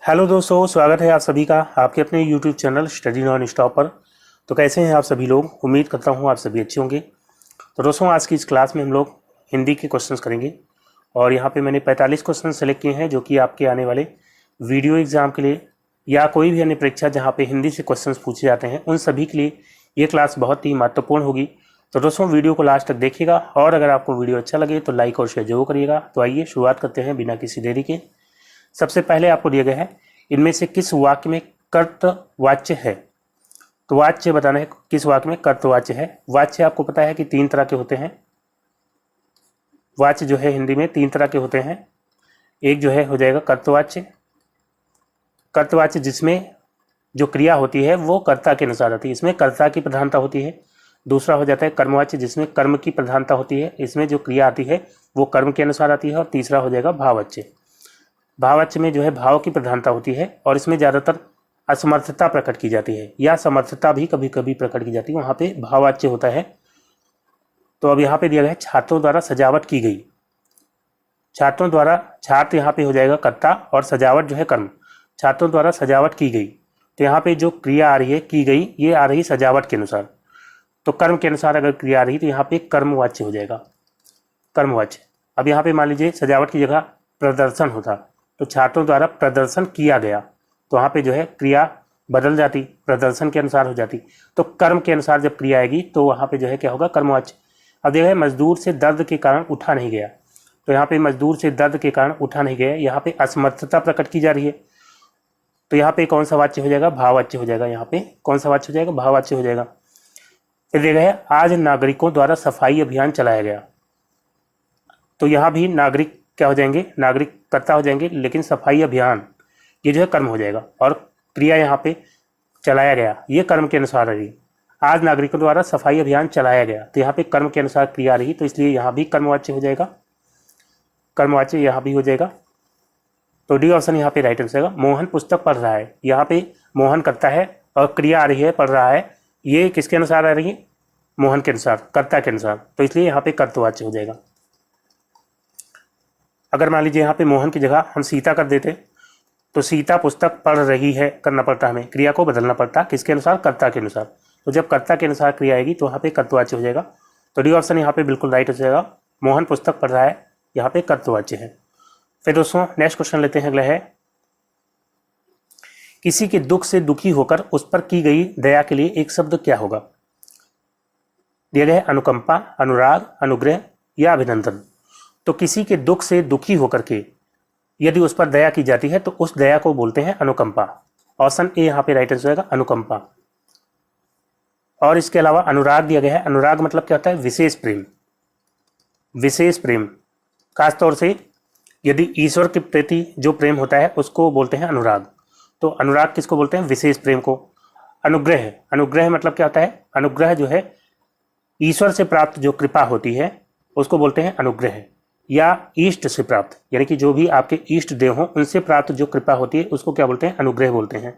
Hello दोस्तों, स्वागत है आप सभी का आपके अपने YouTube channel study non stop पर। तो कैसे हैं आप सभी लोग? उम्मीद करता हूं आप सभी अच्छे होंगे। तो दोस्तों, आज की इस क्लास में हम लोग हिंदी के क्वेश्चंस करेंगे और यहां पे मैंने 45 क्वेश्चन सेलेक्ट किए हैं जो कि आपके आने वाले वीडियो एग्जाम के लिए या कोई भी अन्य परीक्षा जहाँ पे हिंदी से क्वेश्चन पूछे जाते हैं उन सभी के लिए ये क्लास बहुत ही महत्वपूर्ण होगी। तो दोस्तों, वीडियो को लास्ट तक देखिएगा और अगर आपको वीडियो अच्छा लगे तो लाइक और शेयर जरूर करिएगा। तो आइए शुरुआत करते हैं बिना किसी देरी के। सबसे पहले आपको दिया गया है इनमें से किस वाक्य में कर्तवाच्य है। तो वाच्य बताना है किस वाक्य में कर्तवाच्य है। वाच्य आपको पता है कि तीन तरह के होते हैं। वाच्य जो है हिंदी में तीन तरह के होते हैं। एक जो है हो जाएगा कर्तवाच्य। कर्तवाच्य जिसमें जो क्रिया होती है वो कर्ता के अनुसार आती है, इसमें कर्ता की प्रधानता होती है। दूसरा हो जाता है कर्मवाच्य जिसमें कर्म की प्रधानता होती है, इसमें जो क्रिया आती है वो कर्म के अनुसार आती है। और तीसरा हो जाएगा भाववाच्य। भाववाच्य में जो है भाव की प्रधानता होती है और इसमें ज़्यादातर असमर्थता प्रकट की जाती है या समर्थता भी कभी कभी प्रकट की जाती है, वहाँ पे भाववाच्य होता है। तो अब यहाँ पे दिया गया है छात्रों द्वारा सजावट की गई। छात्रों द्वारा, छात्र यहाँ पे हो जाएगा कर्ता और सजावट जो है कर्म। छात्रों द्वारा सजावट की गई, तो यहाँ पे जो क्रिया आ रही है की गई, ये आ रही सजावट के अनुसार। तो कर्म के अनुसार अगर क्रिया आ रही तो यहाँ पे कर्मवाच्य हो जाएगा, कर्मवाच्य। अब यहाँ पे मान लीजिए सजावट की जगह प्रदर्शन होता तो छात्रों द्वारा प्रदर्शन किया गया, तो वहाँ पे जो है क्रिया बदल जाती, प्रदर्शन के अनुसार हो जाती। तो कर्म के अनुसार जब क्रिया आएगी तो वहाँ पे जो है क्या होगा, कर्मवाच्य। अब देखिए मजदूर से दर्द के कारण उठा नहीं गया, तो यहाँ पे मजदूर से दर्द के कारण उठा नहीं गया, यहाँ पे असमर्थता प्रकट की जा रही है। तो यहाँ पे कौन सा वाच्य हो जाएगा, भाववाच्य हो जाएगा। यहाँ पे कौन सा वाच्य हो जाएगा, भाववाच्य हो जाएगा। फिर देखा है आज नागरिकों द्वारा सफाई अभियान चलाया गया, तो यहाँ भी नागरिक क्या हो जाएंगे, नागरिक कर्ता हो जाएंगे, लेकिन सफाई अभियान ये जो है कर्म हो जाएगा और क्रिया यहाँ पे चलाया गया ये कर्म के अनुसार रही। आज नागरिकों द्वारा सफाई अभियान चलाया गया, तो यहाँ पे कर्म के अनुसार क्रिया रही, तो इसलिए यहाँ भी कर्मवाच्य हो जाएगा, कर्मवाच्य यहाँ भी हो जाएगा। तो डी ऑप्शन यहाँ पे राइट आंसर है। मोहन पुस्तक पढ़ रहा है, यहाँ पे मोहन करता है और क्रिया आ रही है पढ़ रहा है, ये किसके अनुसार आ रही है, मोहन के अनुसार, कर्ता के अनुसार, तो इसलिए यहाँ पे कर्तवाच्य हो जाएगा। अगर मान लीजिए यहाँ पे मोहन की जगह हम सीता कर देते तो सीता पुस्तक पढ़ रही है करना पड़ता, हमें क्रिया को बदलना पड़ता, किसके अनुसार, कर्ता के अनुसार। तो जब कर्ता के अनुसार क्रिया आएगी तो वहाँ पे कर्तवाच्य हो जाएगा। तो डी ऑप्शन यहाँ पे बिल्कुल राइट हो जाएगा, मोहन पुस्तक पढ़ रहा है, यहाँ पे कर्तवाच्य है। फिर दोस्तों नेक्स्ट क्वेश्चन लेते हैं। अगला है किसी के दुख से दुखी होकर उस पर की गई दया के लिए एक शब्द क्या होगा। दिया गया है अनुकंपा, अनुराग, अनुग्रह या अभिनंदन। तो किसी के दुख से दुखी होकर के यदि उस पर दया की जाती है तो उस दया को बोलते हैं अनुकंपा। ऑप्शन ए यहाँ पे राइट आंसर होगा, अनुकंपा। और इसके अलावा अनुराग दिया गया है। अनुराग मतलब क्या होता है, विशेष प्रेम, विशेष प्रेम। खासतौर से यदि ईश्वर के प्रति जो प्रेम होता है उसको बोलते हैं अनुराग। तो अनुराग किसको बोलते हैं, विशेष प्रेम को। अनुग्रह, अनुग्रह मतलब क्या होता है, अनुग्रह जो है ईश्वर से प्राप्त जो कृपा होती है उसको बोलते हैं अनुग्रह, या इष्ट से प्राप्त, यानी कि जो भी आपके इष्ट देव हों उनसे प्राप्त जो कृपा होती है उसको क्या बोलते हैं, अनुग्रह बोलते हैं।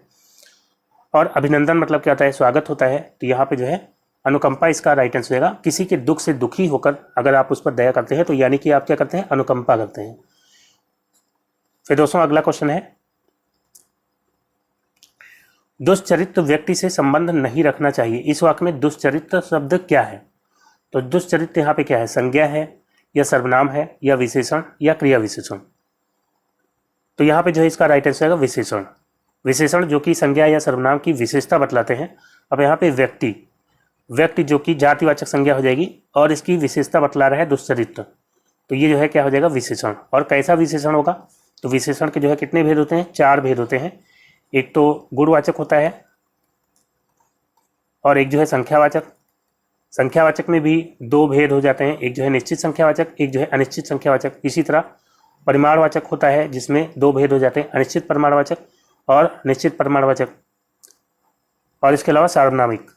और अभिनंदन मतलब क्या होता है, स्वागत होता है। तो यहाँ पे जो है अनुकंपा इसका राइट आंसर होगा। किसी के दुख से दुखी होकर अगर आप उस पर दया करते हैं तो यानी कि आप क्या करते हैं, अनुकंपा करते हैं। फिर दोस्तों अगला क्वेश्चन है दुष्चरित्र व्यक्ति से संबंध नहीं रखना चाहिए। इस वाक्य में दुष्चरित्र शब्द क्या है। तो दुष्चरित्र यहाँ पे क्या है, संज्ञा है या सर्वनाम है या विशेषण या क्रिया विशेषण। तो यहाँ पे जो है इसका राइट आंसर है विशेषण। विशेषण जो कि संज्ञा या सर्वनाम की विशेषता बतलाते हैं। अब यहाँ पे व्यक्ति, व्यक्ति जो कि जातिवाचक संज्ञा हो जाएगी और इसकी विशेषता बतला रहा है दुष्चरित्र, तो ये जो है क्या हो जाएगा, विशेषण। और कैसा विशेषण होगा, तो विशेषण के जो है कितने भेद होते हैं, चार भेद होते हैं। एक तो गुणवाचक होता है और एक जो है संख्यावाचक। संख्यावाचक में भी दो भेद हो जाते हैं, एक जो है निश्चित संख्यावाचक, एक जो है अनिश्चित संख्यावाचक। इसी तरह परिमाणवाचक होता है जिसमें दो भेद हो जाते हैं, अनिश्चित परिमाणवाचक और निश्चित परिमाणवाचक। और इसके अलावा सार्वनामिक,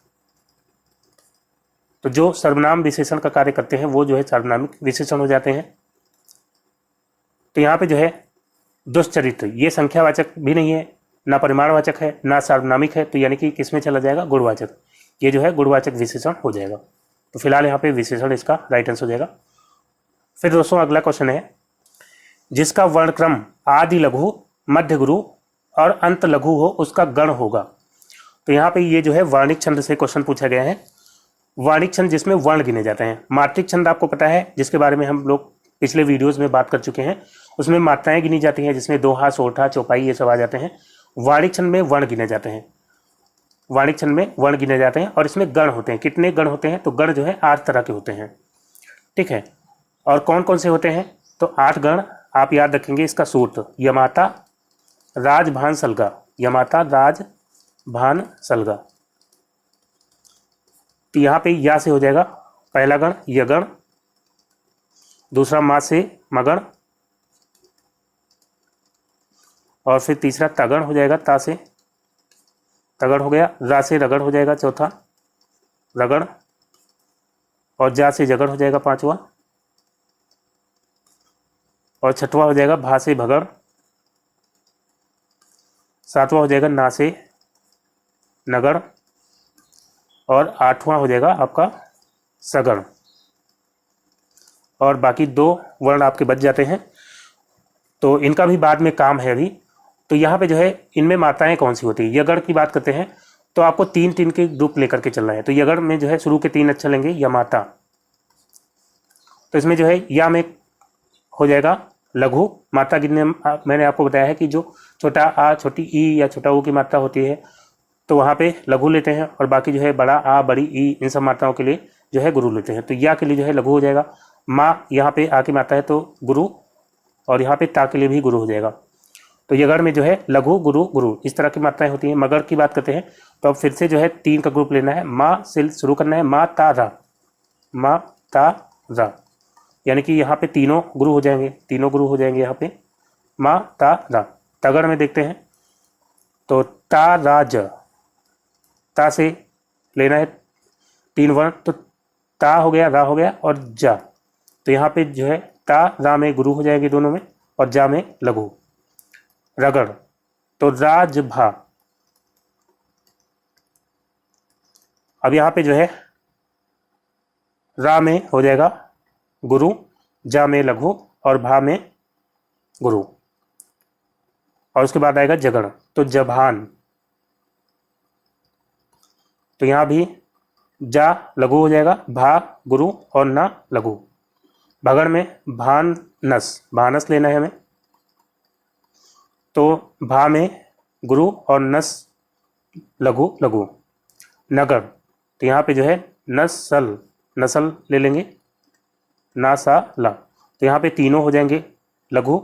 तो जो सर्वनाम विशेषण का कार्य करते हैं वो जो है सार्वनामिक विशेषण हो जाते हैं। तो यहाँ पे जो है दुष्चरित्र ये संख्यावाचक भी नहीं है, ना परिमाणवाचक है, ना सार्वनामिक है, तो यानी कि किसमें चला जाएगा, गुणवाचक। ये जो है गुणवाचक विशेषण हो जाएगा। तो फिलहाल यहाँ पे विशेषण इसका राइट आंसर हो जाएगा। फिर दोस्तों अगला क्वेश्चन है जिसका वर्णक्रम आदि लघु मध्य गुरु और अंत लघु हो उसका गण होगा। तो यहाँ पे ये जो है वार्णिक छंद से क्वेश्चन पूछा गया है। वार्णिक छंद जिसमें वर्ण गिने जाते हैं। मात्रिक छंद आपको पता है, जिसके बारे में हम लोग पिछले वीडियोस में बात कर चुके हैं, उसमें मात्राएं गिनी जाती हैं, जिसमें दोहा, सोठा, चौपाई ये सब आ जाते हैं। वार्णिक छंद में वर्ण गिने जाते हैं। वार्णिक छंद में वर्ण गिने जाते हैं और इसमें गण होते हैं। कितने गण होते हैं? तो गण जो है 8 तरह के होते हैं, ठीक है। और कौन कौन से होते हैं? तो 8 गण आप याद रखेंगे। इसका सूत्र यमाता, राज, भान, सलगा। यमाता, राज, भान, सलगा। तो यहाँ पे या से हो जाएगा पहला गण यगण, दूसरा मा से मगण, और फिर तीसरा तगण हो जाएगा, ता से तगड़ हो गया। रा से रगड़ हो जाएगा चौथा, रगड़। और जा से जगड़ हो जाएगा पांचवा, और छठवा हो जाएगा भा से भगड़, सातवां हो जाएगा ना से नगड़, और आठवां हो जाएगा आपका सगड़। और बाकी 2 वर्ण आपके बच जाते हैं, तो इनका भी बाद में काम है अभी। तो यहाँ पे जो है इनमें मात्राएं कौन सी होती है? यगड़ की बात करते हैं तो आपको 3-3 के ग्रुप लेकर के चलना है। तो यगड़ में जो है शुरू के 3 अक्षर लेंगे, यमाता। तो इसमें जो है या में हो जाएगा लघु मात्रा गिनने। मैंने आपको बताया है कि जो छोटा आ, छोटी ई या छोटा ऊ की मात्रा होती है तो वहाँ पे लघु लेते हैं, और बाकी जो है बड़ा आ, बड़ी ई, इन सब मात्राओं के लिए जो है गुरु लेते हैं। तो या के लिए जो है लघु हो जाएगा। माँ यहाँ पे आ की मात्रा है तो गुरु, और यहाँ पे ता के लिए भी गुरु हो जाएगा। तो यगड़ में जो है लघु, गुरु, गुरु, इस तरह की मात्राएं होती हैं। मगर की बात करते हैं तो अब फिर से जो है 3 का ग्रुप लेना है। माँ से शुरू करना है, मा ता रा, मा ता रा, यानी कि यहाँ पे तीनों गुरु हो जाएंगे, तीनों गुरु हो जाएंगे यहाँ पे, मा ता रा। तगड़ में देखते हैं तो ता रा ज, ता से लेना है 3 वर्ण, तो ता हो गया, रा हो गया और जा। तो यहाँ पे जो है ता रा में गुरु हो जाएंगे दोनों में, और जा में लघु। रगड़ तो राज भा। अब यहाँ पे जो है रा में हो जाएगा गुरु, जा में लघु, और भा में गुरु। और उसके बाद आएगा जगड़, तो जभान। तो यहाँ भी जा लघु हो जाएगा, भा गुरु और ना लघु। भगड़ में भान नस, भानस लेना है हमें, तो भा में गुरु और नस लघु, लघु। नगड़ तो यहाँ पे जो है नसल, नसल ले लेंगे, ना सा ला। तो यहाँ पे तीनों हो जाएंगे लघु,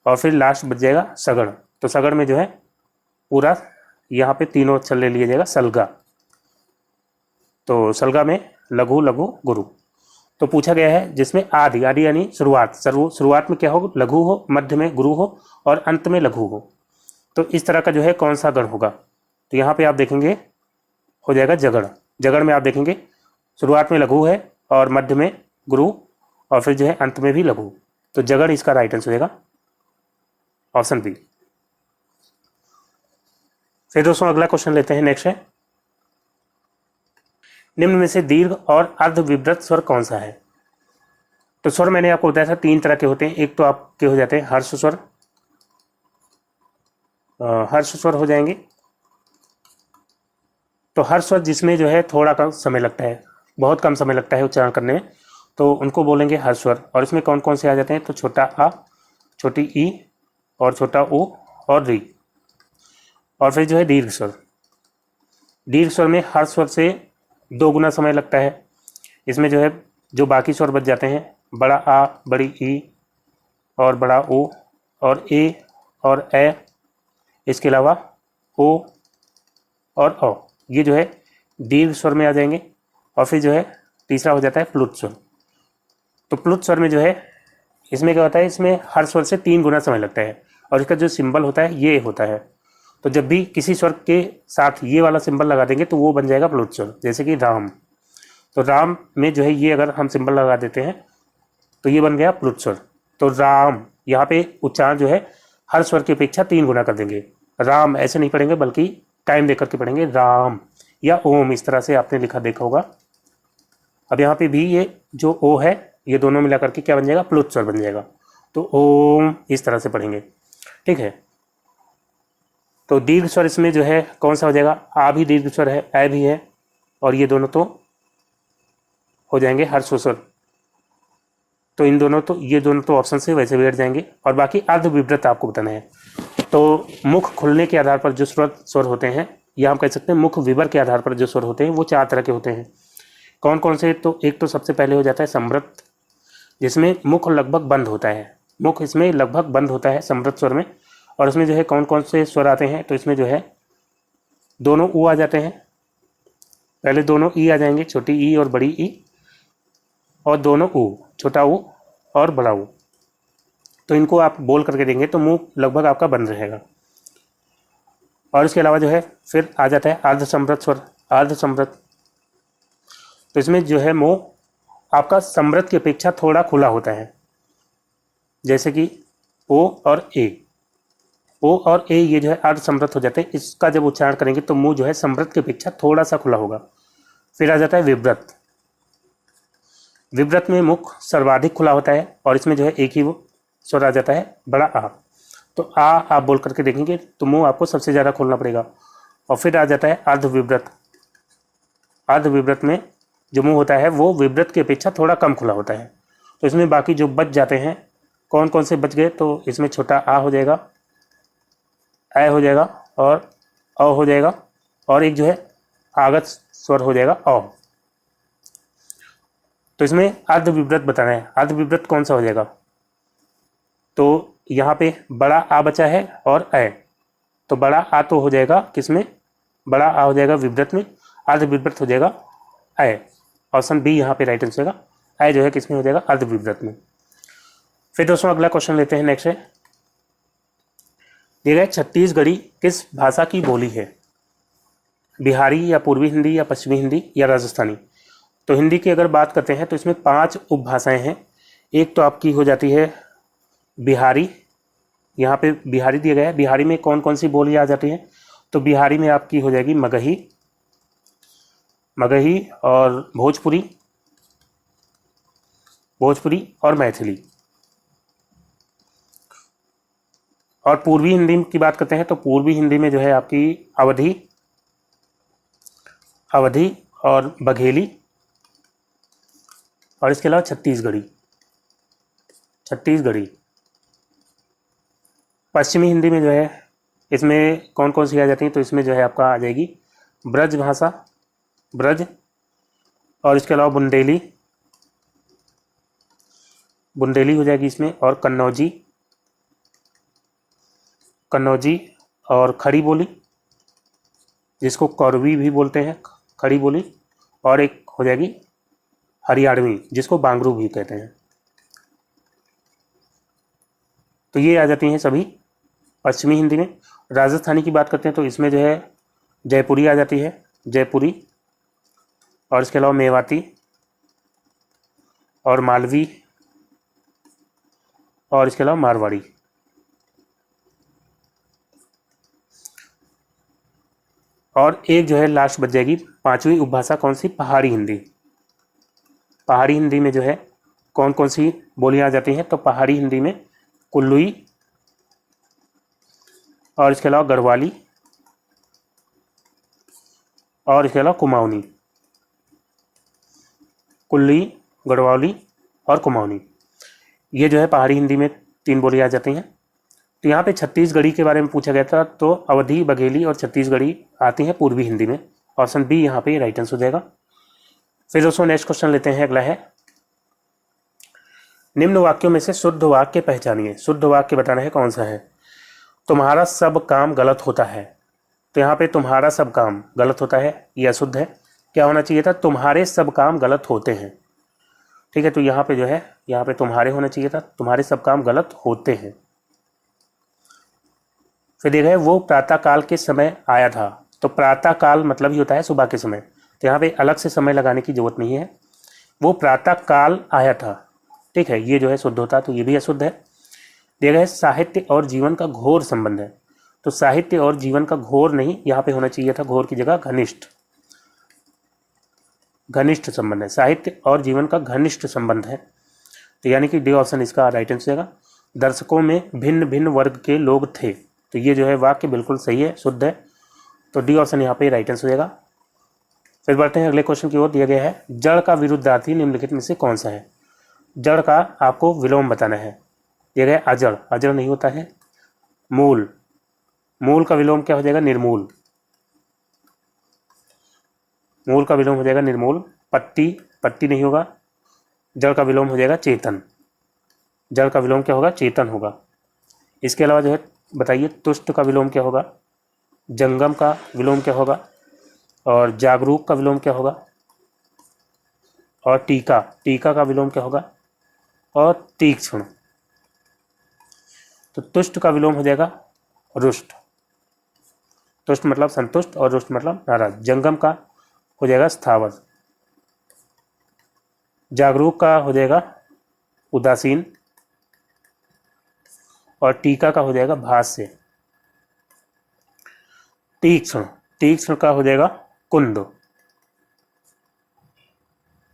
और फिर लास्ट बच जाएगा सगड़। तो सगड़ में जो है पूरा यहाँ पे तीनों अक्षर ले लिया जाएगा, सलगा। तो सलगा में लघु, लघु, गुरु। तो पूछा गया है जिसमें आदि, आदि यानी शुरुआत, शुरुआत में क्या हो? लघु हो, मध्य में गुरु हो, और अंत में लघु हो। तो इस तरह का जो है कौन सा गण होगा? तो यहाँ पे आप देखेंगे हो जाएगा जगड़। जगड़ में आप देखेंगे शुरुआत में लघु है, और मध्य में गुरु, और फिर जो है अंत में भी लघु। तो जगड़ इसका राइट आंसर होगा ऑप्शन बी। फिर दोस्तों अगला क्वेश्चन लेते हैं। नेक्स्ट है, निम्न में से दीर्घ और अर्धविभ्रत स्वर कौन सा है? तो स्वर मैंने आपको बताया था 3 तरह के होते हैं। एक तो आपके हो जाते हैं हर्ष स्वर, हर्ष स्वर हो जाएंगे। तो हर्ष स्वर जिसमें जो है थोड़ा कम समय लगता है, बहुत कम समय लगता है उच्चारण करने में, तो उनको बोलेंगे हर्ष स्वर। और इसमें कौन कौन से आ जाते हैं? तो छोटा आ, छोटी ई, और छोटा ओ, और री। और फिर जो है दीर्घ स्वर। दीर्घ स्वर में हर्ष स्वर से 2 गुना समय लगता है। इसमें जो है जो बाकी स्वर बच जाते हैं, बड़ा आ, बड़ी ई, और बड़ा ओ, और ए, और ए, इसके अलावा ओ और औ, ये जो है दीर्घ स्वर में आ जाएंगे। और फिर जो है तीसरा हो जाता है प्लुत स्वर। तो प्लुत स्वर में जो है इसमें क्या होता है? इसमें हर स्वर से 3 गुना समय लगता है, और इसका जो सिंबल होता है ये होता है। तो जब भी किसी स्वर के साथ ये वाला सिंबल लगा देंगे तो वो बन जाएगा प्लुत स्वर। जैसे कि राम, तो राम में जो है ये अगर हम सिंबल लगा देते हैं तो ये बन गया प्लुत स्वर। तो राम, यहाँ पे उच्चारण जो है हर स्वर की अपेक्षा 3 गुना कर देंगे। राम ऐसे नहीं पढ़ेंगे, बल्कि टाइम देकर के पढ़ेंगे, राम या ओम, इस तरह से आपने लिखा देखा होगा। अब यहाँ पे भी ये जो ओ है ये दोनों मिला करके क्या बन जाएगा? प्लुत स्वर बन जाएगा। तो ओम इस तरह से पढ़ेंगे, ठीक है। तो दीर्घ स्वर इसमें जो है कौन सा हो जाएगा, आ भी दीर्घ स्वर है, ऐ भी है, और ये दोनों तो हो जाएंगे हर्ष स्वर। तो इन दोनों तो ये दोनों तो ऑप्शन से वैसे बैठ जाएंगे, और बाकी अर्ध विव्रत आपको बताना है। तो मुख खुलने के आधार पर जो स्वर होते हैं, या हम कह सकते हैं मुख विवर के आधार पर जो स्वर होते हैं, वो 4 तरह के होते हैं। कौन कौन से, तो एक तो सबसे पहले हो जाता है समृत, जिसमें मुख लगभग बंद होता है, मुख इसमें लगभग बंद होता है समृत स्वर में। और इसमें जो है कौन कौन से स्वर आते हैं, तो इसमें जो है दोनों ऊ आ जाते हैं, पहले दोनों ई आ जाएंगे, छोटी ई और बड़ी ई, और दोनों ऊ, छोटा ऊ और बड़ा ऊ। तो इनको आप बोल करके देंगे तो मुंह लगभग आपका बंद रहेगा। और इसके अलावा जो है फिर आ जाता है अर्ध समृत स्वर, अर्ध समृत। तो इसमें जो है मुंह आपका समृत की अपेक्षा थोड़ा खुला होता है, जैसे कि ओ और ए, ओ और ए ये जो है अर्ध समृत हो जाते हैं। इसका जब उच्चारण करेंगे तो मुंह जो है समृत की अपेक्षा थोड़ा सा खुला होगा। फिर आ जाता है विव्रत, विव्रत में मुख सर्वाधिक खुला होता है, और इसमें जो है एक ही वो स्वर आ जाता है, बड़ा आ। तो आ आप बोल करके देखेंगे तो मुंह आपको सबसे ज़्यादा खोलना पड़ेगा। और फिर आ जाता है अर्ध विव्रत, अर्ध विव्रत में जो मुंह होता है वो विव्रत की अपेक्षा थोड़ा कम खुला होता है। तो इसमें बाकी जो बच जाते हैं, कौन कौन से बच गए, तो इसमें छोटा आ हो जाएगा, ऐ हो जाएगा, और अ हो जाएगा, और एक जो है आगत स्वर हो जाएगा अ। तो इसमें अर्ध विव्रत बताना है, अर्ध विव्रत कौन सा हो जाएगा, तो यहाँ पे बड़ा आ बचा है और ऐ, तो बड़ा आ तो हो जाएगा किसमें, बड़ा आ हो जाएगा विव्रत में, अर्ध विव्रत हो जाएगा ऐ। ऑप्शन बी यहाँ पे राइट आंसर होगा, ऐ जो है किसमें हो जाएगा, अर्ध विव्रत में। फिर दोस्तों अगला क्वेश्चन लेते हैं, नेक्स्ट है दिया गया छत्तीसगढ़ी किस भाषा की बोली है, बिहारी या पूर्वी हिंदी या पश्चिमी हिंदी या राजस्थानी। तो हिंदी की अगर बात करते हैं तो इसमें 5 उपभाषाएं हैं। एक तो आपकी हो जाती है बिहारी, यहाँ पे बिहारी दिया गया है। बिहारी में कौन कौन सी बोली आ जाती हैं, तो बिहारी में आपकी हो जाएगी मगही, मगही और भोजपुरी, भोजपुरी और मैथिली। और पूर्वी हिंदी की बात करते हैं तो पूर्वी हिंदी में जो है आपकी अवधी, अवधी और बघेली, और इसके अलावा छत्तीसगढ़ी, छत्तीसगढ़ी। पश्चिमी हिंदी में जो है इसमें कौन कौन सी आ जाती है, तो इसमें जो है आपका आ जाएगी ब्रज भाषा, ब्रज, और इसके अलावा बुंदेली, बुंदेली हो जाएगी इसमें, और कन्नौजी, कन्नौजी, और खड़ी बोली जिसको कौरवी भी बोलते हैं, खड़ी बोली, और एक हो जाएगी हरियाणवी जिसको बांगरू भी कहते हैं। तो ये आ जाती हैं सभी पश्चिमी हिंदी में। राजस्थानी की बात करते हैं तो इसमें जो है जयपुरी आ जाती है, जयपुरी, और इसके अलावा मेवाती और मालवी, और इसके अलावा मारवाड़ी। और एक जो है लास्ट बच जाएगी 5वीं उपभाषा, कौन सी, पहाड़ी हिंदी। पहाड़ी हिंदी में जो है कौन कौन सी बोलियां आ जाती हैं, तो पहाड़ी हिंदी में कुल्लुई, और इसके अलावा गढ़वाली, और इसके अलावा कुमाऊनी, कुल्लुई, गढ़वाली और कुमाऊनी। ये जो है पहाड़ी हिंदी में 3 बोली आ जाती हैं। तो यहाँ पे छत्तीसगढ़ी के बारे में पूछा गया था, तो अवधी, बघेली और छत्तीसगढ़ी आती हैं पूर्वी हिंदी में। ऑप्शन बी यहाँ पे राइट आंसर हो जाएगा। फिर दोस्तों नेक्स्ट क्वेश्चन लेते हैं, अगला है निम्न वाक्यों में से शुद्ध वाक्य पहचानिए। शुद्ध वाक्य बताना है कौन सा है। तुम्हारा सब काम गलत होता है, तो यहाँ पे तुम्हारा सब काम गलत होता है, ये अशुद्ध है। क्या होना चाहिए था, तुम्हारे सब काम गलत होते हैं। ठीक है, तो यहाँ पे जो है, यहाँ पे तुम्हारे होना चाहिए था, तुम्हारे सब काम गलत होते हैं। फिर देखा है वो प्रातः काल के समय आया था, तो प्रातः काल मतलब ही होता है सुबह के समय, तो यहाँ पे अलग से समय लगाने की जरूरत नहीं है। वो प्रातः काल आया था, ठीक है, ये जो है शुद्ध होता, तो ये भी अशुद्ध है। देखा है साहित्य और जीवन का घोर संबंध है, तो साहित्य और जीवन का घोर नहीं, यहाँ पे होना चाहिए था घोर की जगह घनिष्ठ, घनिष्ठ संबंध है। साहित्य और जीवन का घनिष्ठ संबंध है, तो यानी कि डी ऑप्शन इसका राइट आंसर होगा। दर्शकों में भिन्न भिन्न वर्ग के लोग थे, तो ये जो है वाक्य बिल्कुल सही है, शुद्ध है। तो डी ऑप्शन यहाँ पे राइट आंसर हो जाएगा। फिर बढ़ते हैं अगले क्वेश्चन की ओर। दिया गया है जड़ का विरुद्धार्थी निम्नलिखित में से कौन सा है। जड़ का आपको विलोम बताना है। दिया गया अजड़, अजड़ नहीं होता है। मूल, मूल का विलोम क्या हो जाएगा, निर्मूल, मूल का विलोम हो जाएगा निर्मूल। पट्टी, पट्टी नहीं होगा। जड़ का विलोम हो जाएगा चेतन, जड़ का विलोम क्या होगा, चेतन होगा। इसके अलावा जो है बताइए तुष्ट का विलोम क्या होगा, जंगम का विलोम क्या होगा, और जागरूक का विलोम क्या होगा, और टीका, टीका का विलोम क्या होगा, और तीक्ष्ण। तो तुष्ट का विलोम हो जाएगा रुष्ट, तुष्ट मतलब संतुष्ट और रुष्ट मतलब नाराज। जंगम का हो जाएगा स्थावर, जागरूक का हो जाएगा उदासीन, और टीका का हो जाएगा भाष्य। तीक्ष्ण, तीक्ष्ण का हो जाएगा कुंद।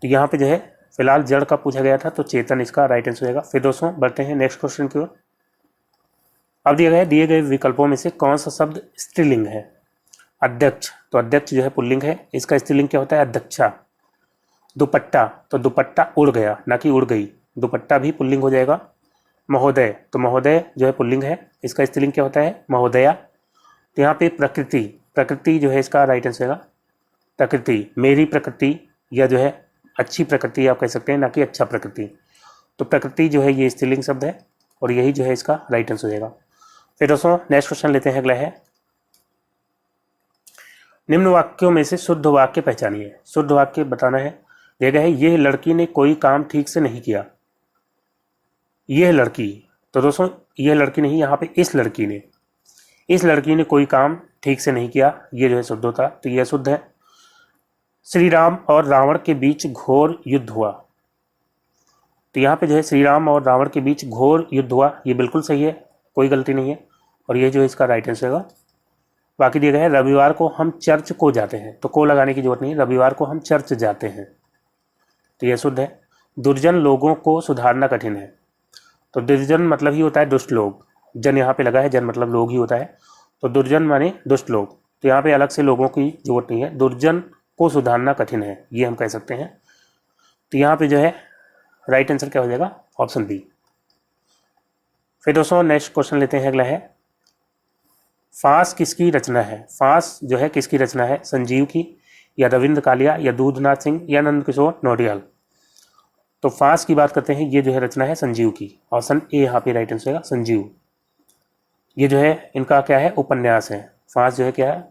तो यहाँ पे जो है फिलहाल जड़ का पूछा गया था, तो चेतन इसका राइट आंसर हो जाएगा। फिर दोस्तों बढ़ते हैं नेक्स्ट क्वेश्चन की ओर। अब दिया गया है दिए गए विकल्पों में से कौन सा शब्द स्त्रीलिंग है। अध्यक्ष, तो अध्यक्ष जो है पुल्लिंग है, इसका स्त्रीलिंग क्या होता है, अध्यक्षा। दुपट्टा, तो दुपट्टा उड़ गया ना कि उड़ गई, दुपट्टा भी पुल्लिंग हो जाएगा। महोदय, तो महोदय जो है पुल्लिंग है, इसका स्त्रीलिंग क्या होता है, महोदया। तो यहाँ पे प्रकृति, प्रकृति जो है इसका राइट आंसर होगा प्रकृति, मेरी प्रकृति, या जो है अच्छी प्रकृति आप कह सकते हैं, ना कि अच्छा प्रकृति। तो प्रकृति जो है ये स्त्रीलिंग शब्द है, और यही जो है इसका राइट आंसर हो जाएगा। फिर दोस्तों नेक्स्ट क्वेश्चन लेते हैं। अगला है निम्न वाक्यों में से शुद्ध वाक्य पहचानिए। शुद्ध वाक्य बताना है। देखा है यह लड़की ने कोई काम ठीक से नहीं किया। यह लड़की, तो दोस्तों यह लड़की नहीं, यहाँ पे इस लड़की ने, इस लड़की ने कोई काम ठीक से नहीं किया, ये जो है शुद्ध होता, तो यह शुद्ध है। श्री राम और रावण के बीच घोर युद्ध हुआ। तो यहाँ पे जो है श्री राम और रावण के बीच घोर युद्ध हुआ, ये बिल्कुल सही है, कोई गलती नहीं है, और ये जो है इसका राइट आंसर होगा। बाकी दिया गया है रविवार को हम चर्च को जाते हैं। तो को लगाने की जरूरत नहीं, रविवार को हम चर्च जाते हैं, तो यह शुद्ध है। दुर्जन लोगों को सुधारना कठिन है। तो दुर्जन मतलब ही होता है दुष्ट लोग, जन यहाँ पे लगा है, जन मतलब लोग ही होता है, तो दुर्जन माने दुष्ट लोग। तो यहाँ पे अलग से लोगों की जरूरत नहीं है, दुर्जन को सुधारना कठिन है, ये हम कह सकते हैं। तो यहाँ पे जो है राइट आंसर क्या हो जाएगा, ऑप्शन बी। फिर दोस्तों नेक्स्ट क्वेश्चन लेते हैं। अगला है फांस किसकी रचना है। फांस जो है किसकी रचना है, संजीव की, या रविंद्र कालिया, या दूधनाथ सिंह, या नंद किशोर नौटियाल। तो फांस की बात करते हैं, ये जो है रचना है संजीव की, ऑप्शन ए यहाँ पे राइट आंसर होगा संजीव। ये जो है इनका क्या है, उपन्यास है। फांस जो है क्या है,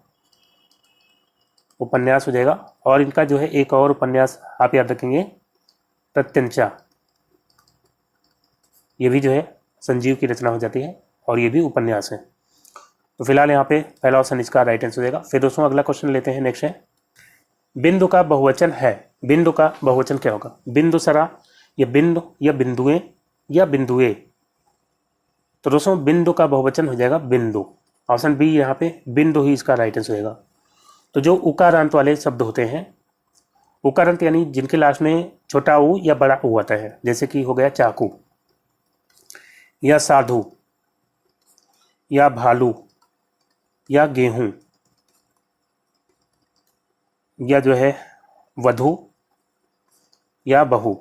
उपन्यास हो जाएगा। और इनका जो है एक और उपन्यास आप याद रखेंगे, प्रत्यंचा, ये भी जो है संजीव की रचना हो जाती है, और ये भी उपन्यास है। तो फिलहाल यहाँ पे पहला ऑप्शन इसका राइट आंसर हो जाएगा। फिर दोस्तों अगला क्वेश्चन लेते हैं। नेक्स्ट है बिंदु का बहुवचन है। बिंदु का बहुवचन क्या होगा, बिंदुसरा, या बिंदु, या बिंदुएं, या बिंदुए। तो दोस्तों बिंदु का बहुवचन हो जाएगा बिंदु, ऑप्शन बी यहाँ पे बिंदु ही इसका राइट आंसर होगा। तो जो उकारांत वाले शब्द होते हैं, उकारांत यानी जिनके लास्ट में छोटा ऊ या बड़ा ऊ आता है, जैसे कि हो गया चाकू, या साधु, या भालू, या गेहूं, या जो है वधु, या बहू।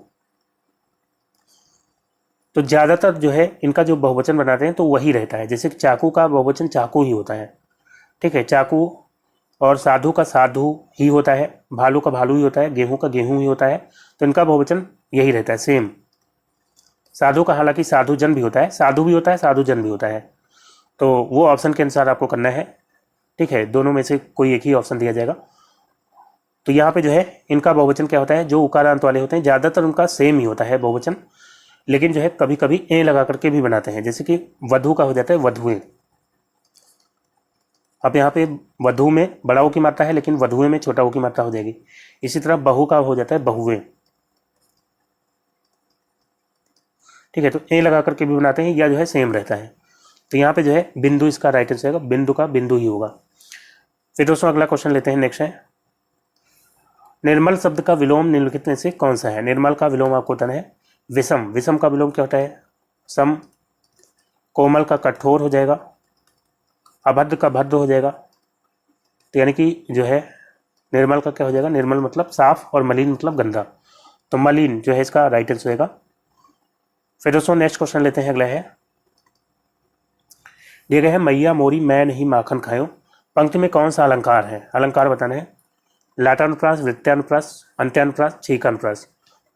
तो ज़्यादातर जो है इनका जो बहुवचन बनाते हैं तो वही रहता है, जैसे कि चाकू का बहुवचन चाकू ही होता है, ठीक है, चाकू। और साधु का साधु ही होता है, भालू का भालू ही होता है, गेहूं का गेहूं ही होता है। तो इनका बहुवचन यही रहता है, सेम। साधु का हालांकि साधु जन भी होता है, साधु भी होता है, साधु जन भी होता है। तो वो ऑप्शन के अनुसार आपको करना है, ठीक है, दोनों में से कोई एक ही ऑप्शन दिया जाएगा। तो यहाँ पे जो है इनका बहुवचन क्या होता है, जो उकारांत वाले होते हैं ज़्यादातर उनका सेम ही होता है बहुवचन, लेकिन जो है कभी कभी ए लगा करके भी बनाते हैं, जैसे कि वधु का हो जाता है वधुएं। अब यहाँ पे वधु में बड़ा ऊ की मात्रा है, लेकिन वधुएं में छोटा ऊ की मात्रा हो जाएगी। इसी तरह बहू का हो जाता है बहुएं, ठीक है। तो ए लगा करके भी बनाते हैं, या जो है सेम रहता है। तो यहाँ पे जो है बिंदु इसका राइट आंसर होगा, बिंदु का बिंदु ही होगा। फिर दोस्तों अगला क्वेश्चन लेते हैं। नेक्स्ट है निर्मल शब्द का विलोम निम्नलिखित में से कौन सा है। निर्मल का विलोम आपको बताना है विषम। विषम का विलोम क्या होता है, सम। कोमल का कठोर हो जाएगा। अभद्र का भद्र हो जाएगा, तो यानी कि जो है निर्मल का क्या हो जाएगा, निर्मल मतलब साफ और मलिन मतलब गंदा, तो मलिन जो है इसका राइट आंसर होगा। फिर दोस्तों नेक्स्ट क्वेश्चन लेते हैं, अगला है दिए गए हैं मैया मोरी मैं नहीं माखन खायो, पंक्ति में कौन सा अलंकार है, अलंकार बताना है। लाटानुप्रास, वृत्यानुप्रास, अंत्यानुप्रास, छीकानुप्रास।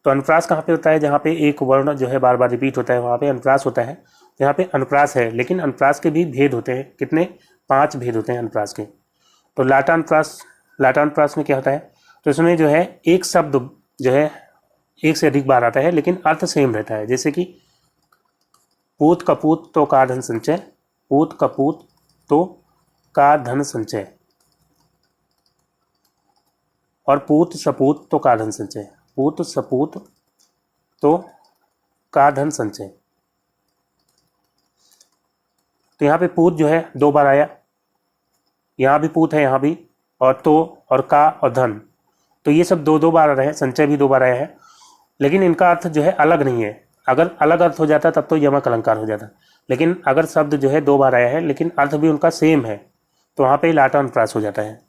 तो अनुप्रास कहाँ पे होता है, जहाँ पे एक वर्ण जो है बार बार रिपीट होता है वहाँ पे अनुप्रास होता है। तो यहाँ पे अनुप्रास है, लेकिन अनुप्रास के भी भेद होते हैं, कितने, 5 भेद होते हैं अनुप्रास के। तो लाटानुप्रास, लाटानुप्रास में क्या होता है, तो इसमें जो है एक शब्द जो है एक से अधिक बार आता है लेकिन अर्थ सेम रहता है, जैसे कि पूत कपूत तो का धन संचय, पूत कपूत तो का धन संचय, और पूत सपूत तो का धन संचय, पूत सपूत तो का धन संचय। तो यहाँ पे पूत जो है 2 बार आया, यहाँ भी पूत है, यहाँ भी, और तो और का और धन, तो ये सब 2 बार आ रहे हैं, संचय भी 2 बार आया है, लेकिन इनका अर्थ जो है अलग नहीं है। अगर अलग अर्थ हो जाता तब तो यमक अलंकार हो जाता, लेकिन अगर शब्द जो है 2 बार आया है लेकिन अर्थ भी उनका सेम है तो वहाँ पे लाटा अनुप्रास हो जाता है।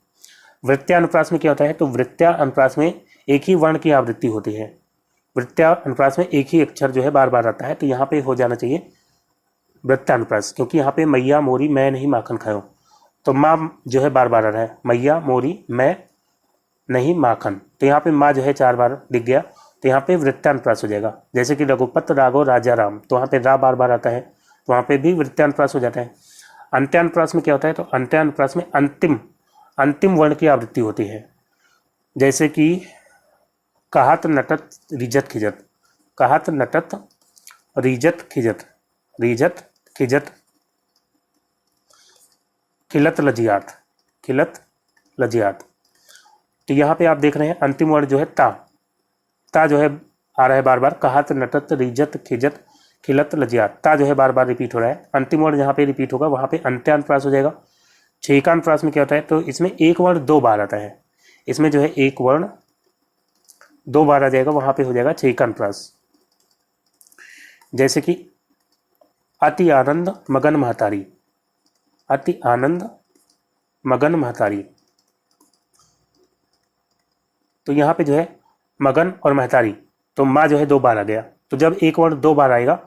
वृत्यानुप्रास में क्या होता है, तो वृत्यानुप्रास में एक ही वर्ण की आवृत्ति होती है, वृत्यानुप्रास में एक ही अक्षर जो है बार बार आता है, तो यहाँ पे हो जाना चाहिए वृत्यानुप्रास, क्योंकि यहाँ पे मैया मोरी मैं नहीं माखन खायो, तो माँ जो है बार बार आ रहा है, मैया मोरी मैं नहीं माखन, तो यहाँ पे माँ जो है 4 बार दिख गया, तो यहाँ पे वृत्यानुप्रास हो जाएगा। जैसे कि रघुपत राघव राजा राम, तो वहाँ पे रा बार बार आता है, तो वहाँ पे भी वृत्यानुप्रास हो जाता है। अंत्यानुप्रास में क्या होता है, तो अंत्यानुप्रास में अंतिम वर्ण की आवृत्ति होती है, जैसे कि कहत नटत रिजत खिजत, कहत नटत रिजत खिजत, रिजत खिजत, खिलत लजियात, खिलत लजियात। तो यहाँ पे आप देख रहे हैं अंतिम वर्ण जो है ता जो है आ रहा है बार बार, कहत नटत रिजत खिजत खिलत लजियात, ता जो है बार बार रिपीट हो रहा है। अंतिम वर्ण जहाँ पे रिपीट होगा वहाँ पे अंत्यानुप्रास हो जाएगा। छेकानुप्रास में क्या होता है, तो इसमें एक वर्ण 2 बार आता है, इसमें जो है एक वर्ण 2 बार आ जाएगा, वहाँ पे हो जाएगा छेकानुप्रास। जैसे कि अति आनंद मगन महतारी, अति आनंद मगन महतारी, तो यहाँ पे जो है मगन और महतारी, तो माँ जो है 2 बार आ गया, तो जब एक वर्ण 2 बार आएगा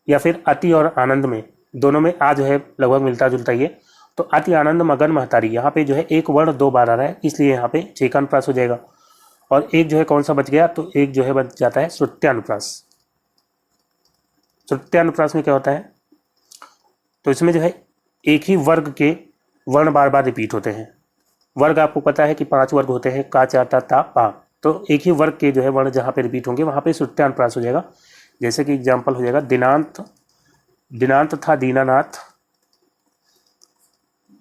या फिर अति और आनंद में दोनों में आ जो है लगभग मिलता जुलता ही है, तो अति आनंद मगन महतारी, यहाँ पे जो है एक वर्ण 2 बार आ रहा है, इसलिए यहाँ पे छेकानुप्रास हो जाएगा। और एक जो है कौन सा बच गया, तो एक जो है बच जाता है श्रुत्यानुप्रास। श्रुत्यानुप्रास में क्या होता है, तो इसमें जो है एक ही वर्ग के वर्ण बार बार रिपीट होते हैं। वर्ग आपको पता है कि 5 वर्ग होते हैं, का चा टा ता पा, तो एक ही वर्ग के जो है वर्ण जहाँ पे रिपीट होंगे वहाँ पे श्रुत्यानुप्रास हो जाएगा। जैसे कि एग्जाम्पल हो जाएगा दिनांत, दिनांत था दीनानाथ,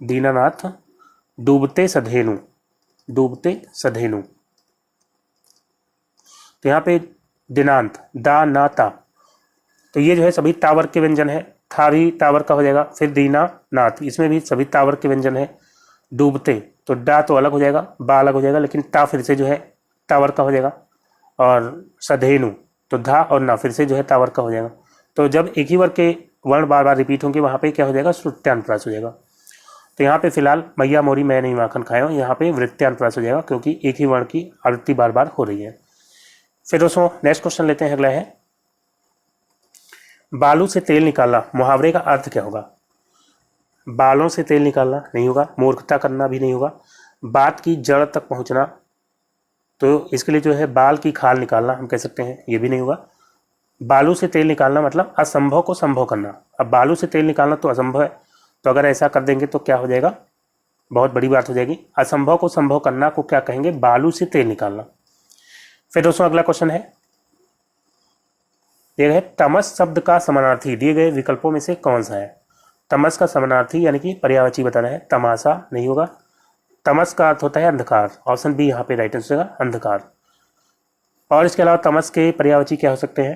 दीनानाथ डूबते सधेनु, डूबते सधेनु, तो यहाँ पे दिनांत दा ना ता, तो ये जो है सभी तावर्ग के व्यंजन है, था भी तावर्ग का हो जाएगा। फिर दीना नाथ, इसमें भी सभी तावर्ग के व्यंजन है। डूबते, तो डा तो अलग हो जाएगा, बा अलग हो जाएगा, लेकिन ता फिर से जो है तावर्ग का हो जाएगा। और सधेनु, तो धा और ना फिर से जो है तावर्ग का हो जाएगा। तो जब एक ही वर्ग के वर्ण बार बार रिपीट होंगे वहाँ पे क्या हो जाएगा, श्रुत्यानुप्रास हो जाएगा। तो यहाँ पे फिलहाल मैया मोरी मैं नहीं माखन खाया हूँ, यहाँ पे वृत्यानुप्रास हो जाएगा, क्योंकि एक ही वर्ण की आवृत्ति बार बार हो रही है। फिर दोस्तों नेक्स्ट क्वेश्चन लेते हैं, अगला है बालू से तेल निकालना, मुहावरे का अर्थ क्या होगा। बालों से तेल निकालना नहीं होगा, मूर्खता करना भी नहीं होगा, बात की जड़ तक पहुंचना, तो इसके लिए जो है बाल की खाल निकालना हम कह सकते हैं, ये भी नहीं होगा। बालू से तेल निकालना मतलब असंभव को संभव करना। अब बालू से तेल निकालना तो असंभव है, तो अगर ऐसा कर देंगे तो क्या हो जाएगा, बहुत बड़ी बात हो जाएगी। असंभव को संभव करना को क्या कहेंगे, बालू से तेल निकालना। फिर दोस्तों अगला क्वेश्चन है, दिए गए तमस शब्द का समानार्थी दिए गए विकल्पों में से कौन सा है। तमस का समानार्थी यानी कि पर्यायवाची बताना है, तमाशा नहीं होगा। तमस का अर्थ होता है अंधकार, ऑप्शन बी यहाँ पे राइट आंसर होगा, अंधकार। और इसके अलावा तमस के पर्यायवाची क्या हो सकते हैं,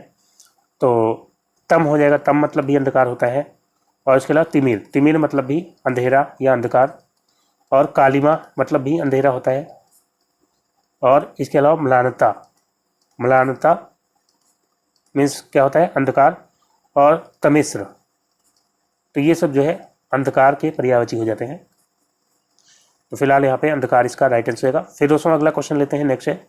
तो तम हो जाएगा, तम मतलब भी अंधकार होता है। और इसके अलावा तिमिर, तिमिर मतलब भी अंधेरा या अंधकार। और कालिमा मतलब भी अंधेरा होता है। और इसके अलावा म्लानता, म्लानता मीन्स क्या होता है, अंधकार। और तमिश्र, तो ये सब जो है अंधकार के पर्यायवाची हो जाते हैं। तो फिलहाल यहाँ पे अंधकार इसका राइट आंसर होगा। फिर दोस्तों अगला क्वेश्चन लेते हैं। नेक्स्ट है,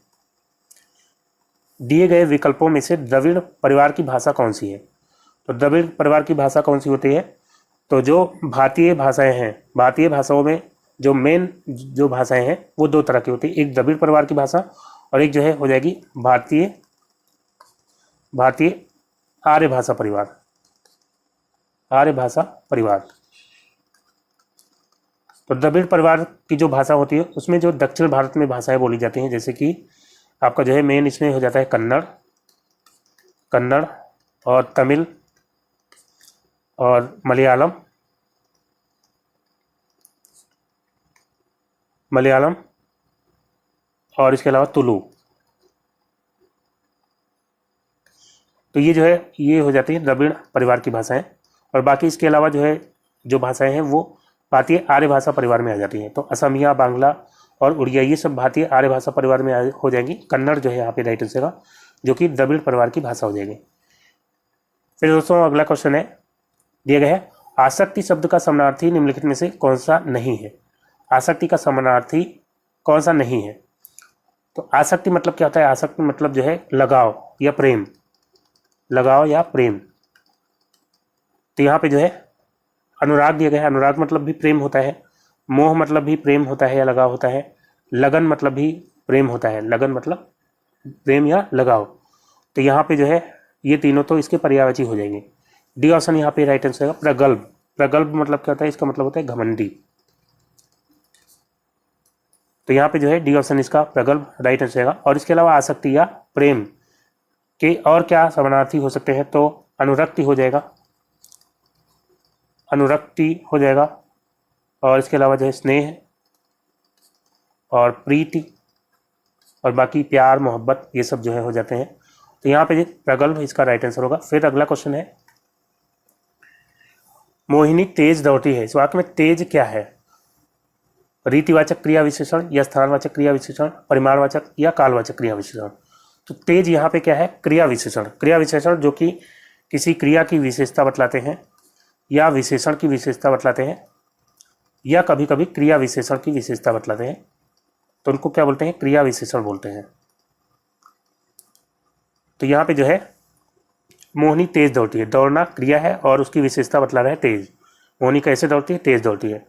दिए गए विकल्पों में से द्रविड़ परिवार की भाषा कौन सी है? तो द्रविड़ परिवार की भाषा कौन सी होती है? तो जो भारतीय भाषाएं हैं, भारतीय भाषाओं में जो मेन जो भाषाएं हैं वो दो तरह की होती है, एक द्रविड़ परिवार की भाषा और एक जो है हो जाएगी भारतीय आर्य भाषा परिवार, आर्य भाषा परिवार। तो द्रविड़ परिवार की जो भाषा होती है उसमें जो दक्षिण भारत में भाषाएं बोली जाती हैं, जैसे कि आपका जो है मेन इसमें हो जाता है कन्नड़ और तमिल और मलयालम और इसके अलावा तुलु। तो ये जो है ये हो जाती है द्रविड़ परिवार की भाषाएं। और बाकी इसके अलावा जो है जो भाषाएं हैं वो भारतीय आर्य भाषा परिवार में आ जाती हैं। तो असमिया, बांग्ला और उड़िया ये सब भारतीय आर्य भाषा परिवार में हो जाएंगी। कन्नड़ जो है यहाँ पे राइट आंसर होगा, जो कि द्रविड़ परिवार की भाषा हो जाएगी। फिर दोस्तों अगला क्वेश्चन है, दिया गया है आसक्ति शब्द का समानार्थी निम्नलिखित में से कौन सा नहीं है? आसक्ति का समानार्थी कौन सा नहीं है? तो आसक्ति मतलब क्या होता है? आसक्ति मतलब जो है लगाव या प्रेम, लगाव या प्रेम। तो यहाँ पे जो है अनुराग दिया गया है। अनुराग मतलब भी प्रेम होता है, मोह मतलब भी प्रेम होता है या लगाव होता है, लगन मतलब भी प्रेम होता है, लगन मतलब प्रेम या लगाव। तो यहाँ पे जो है ये तीनों तो इसके पर्यायवाची हो जाएंगे। डी ऑप्शन यहाँ पे राइट आंसर है। प्रगल्भ, प्रगल्भ मतलब क्या होता है? इसका मतलब होता है घमंडी। तो यहाँ पे जो है डी ऑप्शन इसका प्रगल्भ राइट आंसर है। और इसके अलावा आसक्ति या प्रेम के और क्या समानार्थी हो सकते हैं? तो अनुरक्ति हो जाएगा, अनुरक्ति हो जाएगा। और इसके अलावा जो है स्नेह और प्रीति और बाकी प्यार, मोहब्बत, ये सब जो है हो जाते हैं। तो यहाँ पे प्रगल्भ इसका राइट आंसर होगा। फिर अगला क्वेश्चन है, मोहिनी तेज दौड़ती है। इस वाक्य में तेज क्या है? रीतिवाचक क्रिया विशेषण या स्थानवाचक क्रिया विशेषण, परिमाणवाचक या कालवाचक क्रिया विशेषण? तो तेज यहाँ पे क्या है? क्रिया विशेषण। क्रिया विशेषण जो कि किसी क्रिया की विशेषता बतलाते हैं या विशेषण की विशेषता बतलाते हैं या कभी कभी क्रिया विशेषण की विशेषता बतलाते हैं, तो उनको क्या बोलते हैं? क्रिया विशेषण बोलते हैं। तो यहाँ पे जो है मोहिनी तेज दौड़ती है, दौड़ना क्रिया है और उसकी विशेषता बतला रहा है तेज। मोहिनी कैसे दौड़ती है? तेज दौड़ती है।